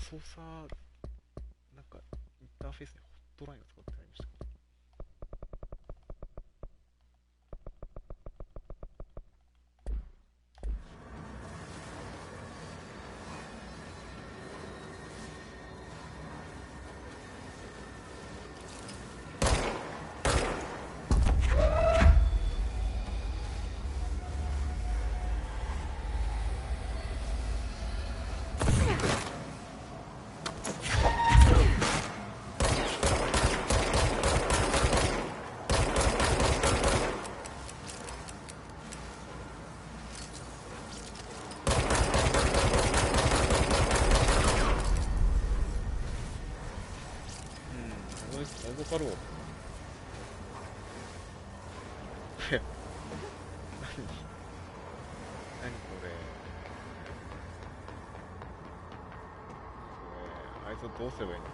S1: 操作なんかインターフェースにホットラインを使ってありましたか？動かろう。何これ。あいつをどうすればいいの？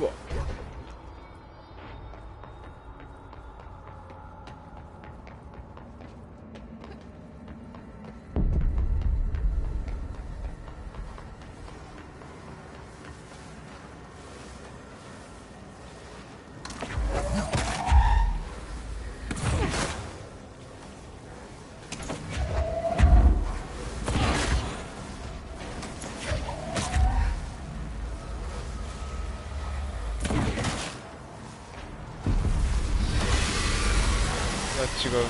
S1: うわ。違うな。こ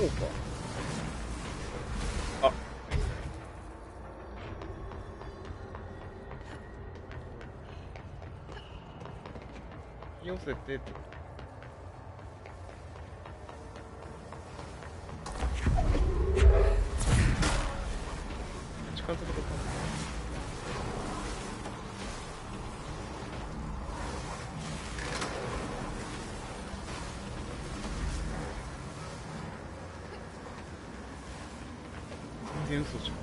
S1: うか。あ。寄せてって。近づくとか。嘘じゃん。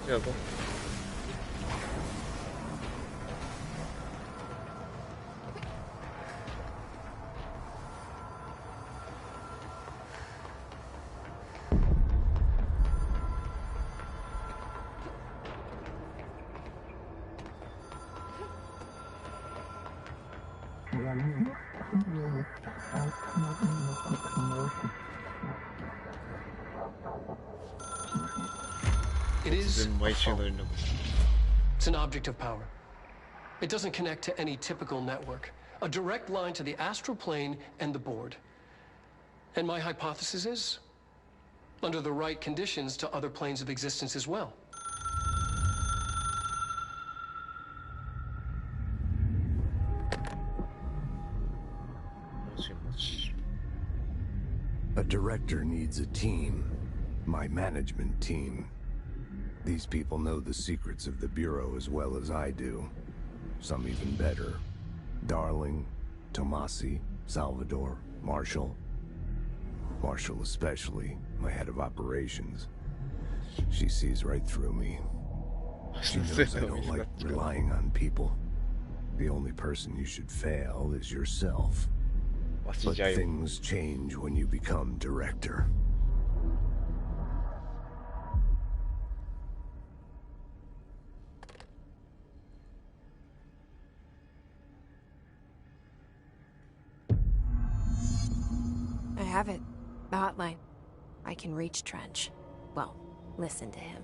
S1: じゃあどう？It's
S4: an object of power. It doesn't connect to any typical network. A direct line to the astral plane and the board. And my hypothesis is, under the right conditions, to other planes of existence as well.
S9: A director needs a team. My management team. These people know the secrets of the Bureau as well as I do. some even better. Darling, Tomasi, Salvador, Marshall. Marshall especially, my head of operations. She sees right through me. She knows I don't like relying on people. The only person you should fail is yourself. But things change when you become director.
S2: I have it. The hotline. I can reach Trench. Well, listen to him.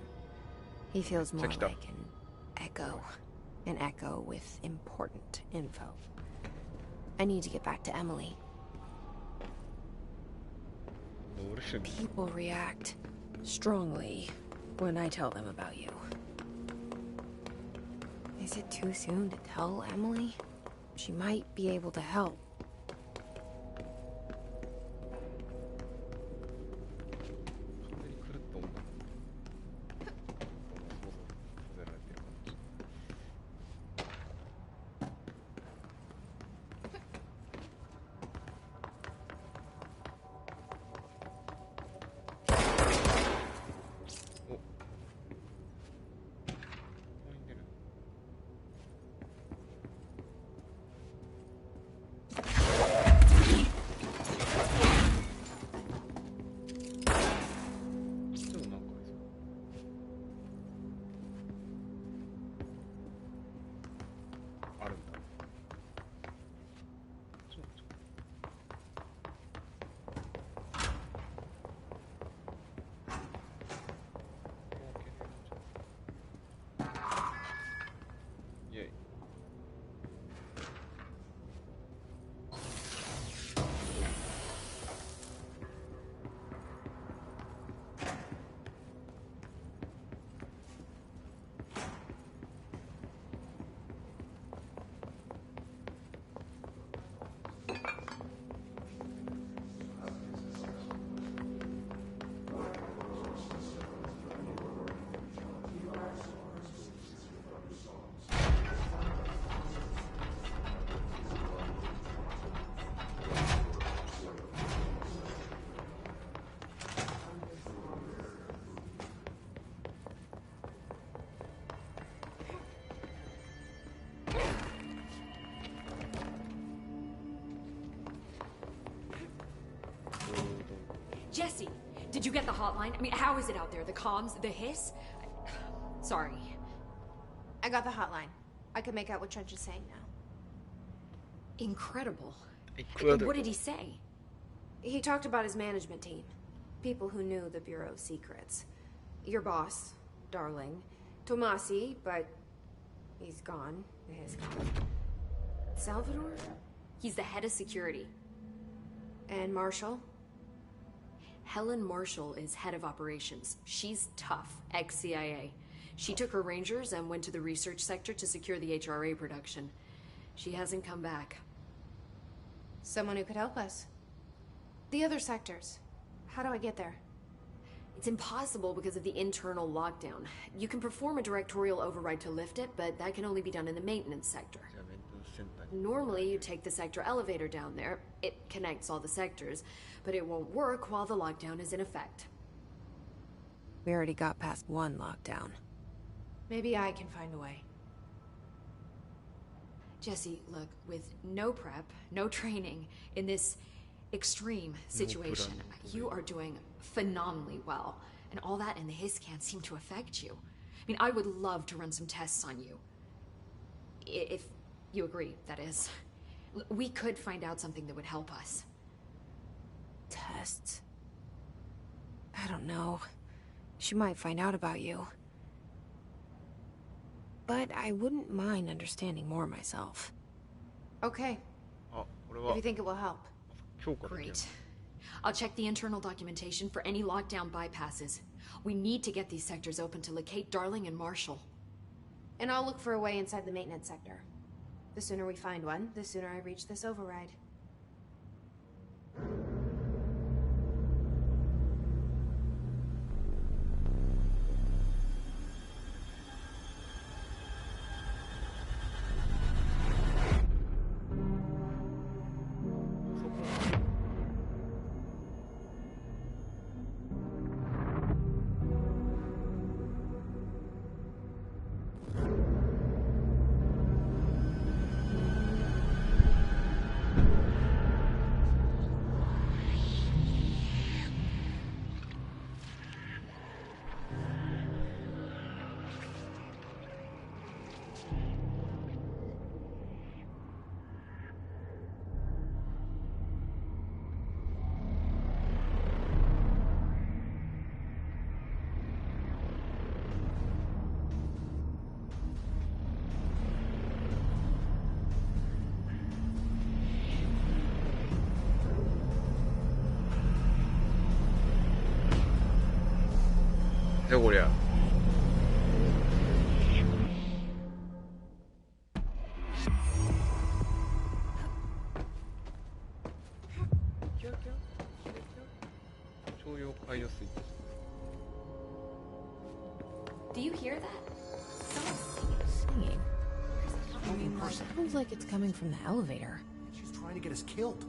S2: He feels more like an echo. An echo with important info. I need to get back to Emily. People react strongly when I tell them about you. Is it too soon to tell Emily? She might be able to help.
S8: Jesse, did you get the hotline? I mean, how is it out there? The comms, the hiss? Sorry.
S2: I got the hotline. I can make out what Trench is saying now.
S8: Incredible.
S1: Incredible.
S8: What did he say?
S2: He talked about his management team. People who knew the Bureau's secrets. Your boss, Darling. Tomasi, but he's gone. His gone. Salvador?
S8: He's the head of security.
S2: And Marshall?
S8: Helen Marshall is head of operations. She's tough, ex-CIA. She took her Rangers and went to the research sector to secure the HRA production. She hasn't come back.
S2: Someone who could help us. The other sectors. How do I get there?
S8: It's impossible because of the internal lockdown. You can perform a directorial override to lift it, but that can only be done in the maintenance sector. Normally, you take the sector elevator down there. It connects all the sectors, but it won't work while the lockdown is in effect.
S2: We already got past one lockdown. Maybe I can find a way.
S8: Jesse, look, with no prep, no training, in this extreme situation, you are doing phenomenally well. And all that and the hiss can't seem to affect you. I mean, I would love to run some tests on you. If you agree, that is. We could find out something that would help us.
S2: Tests? I don't know. She might find out about you. But I wouldn't mind understanding more myself. Okay. If you think it will help.
S8: Great. I'll check the internal documentation for any lockdown bypasses. We need to get these sectors open to locate Darling and Marshall.
S2: And I'll look for a way inside the maintenance sector. The sooner we find one, the sooner I reach this override.
S1: じゃこりゃ。商用解除スイッチ。
S8: Do you hear that?
S2: Singing. I mean, it sounds like it's coming from the elevator.
S10: She's trying to get us killed.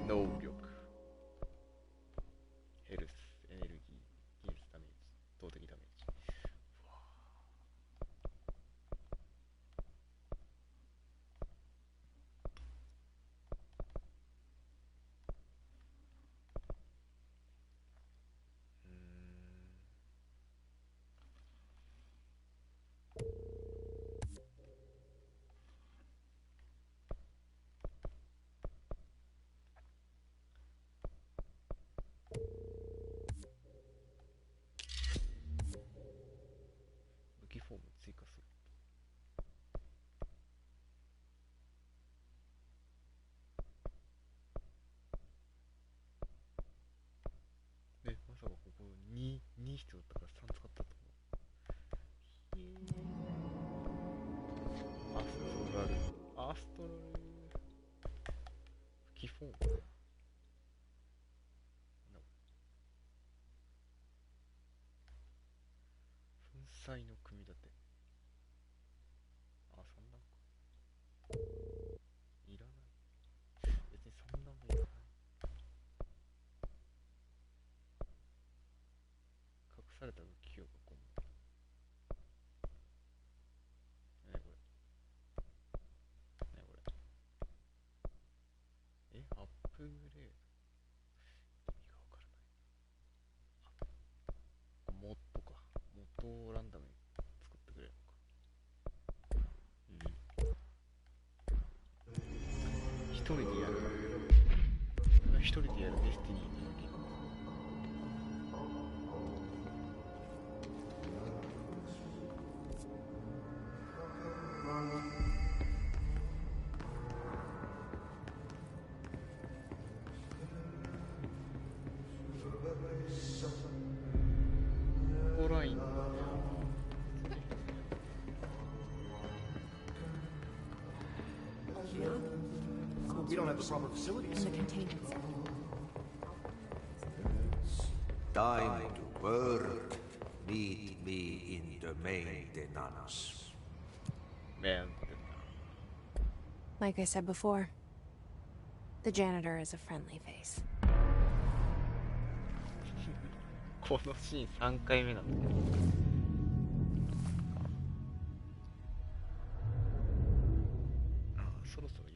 S1: 能力。ヘルス、エネルギー、インスダメージ、動的ダメージ。武器フォーム追加する。まさかここ2必要だったから3使ったと思う。アストラル。武器フォーム。粉砕の組み立て。あ、3段か。いらない。別に3段はいらない。隠された武器を囲む。何これ。何これ。アップグレード。意味がわからない。モッドか。モッドをランダムに作ってくれるのか。一人でやる。一人でやるデスティニーの武器。ここライン。
S10: We don't have the proper facilities.
S2: And the containment zone.
S3: Time to work. Meet me in the maintenance.
S1: Man.
S2: Like I said before, the janitor is a friendly face.
S1: このシーン3回目なんだ。あ、そろそろ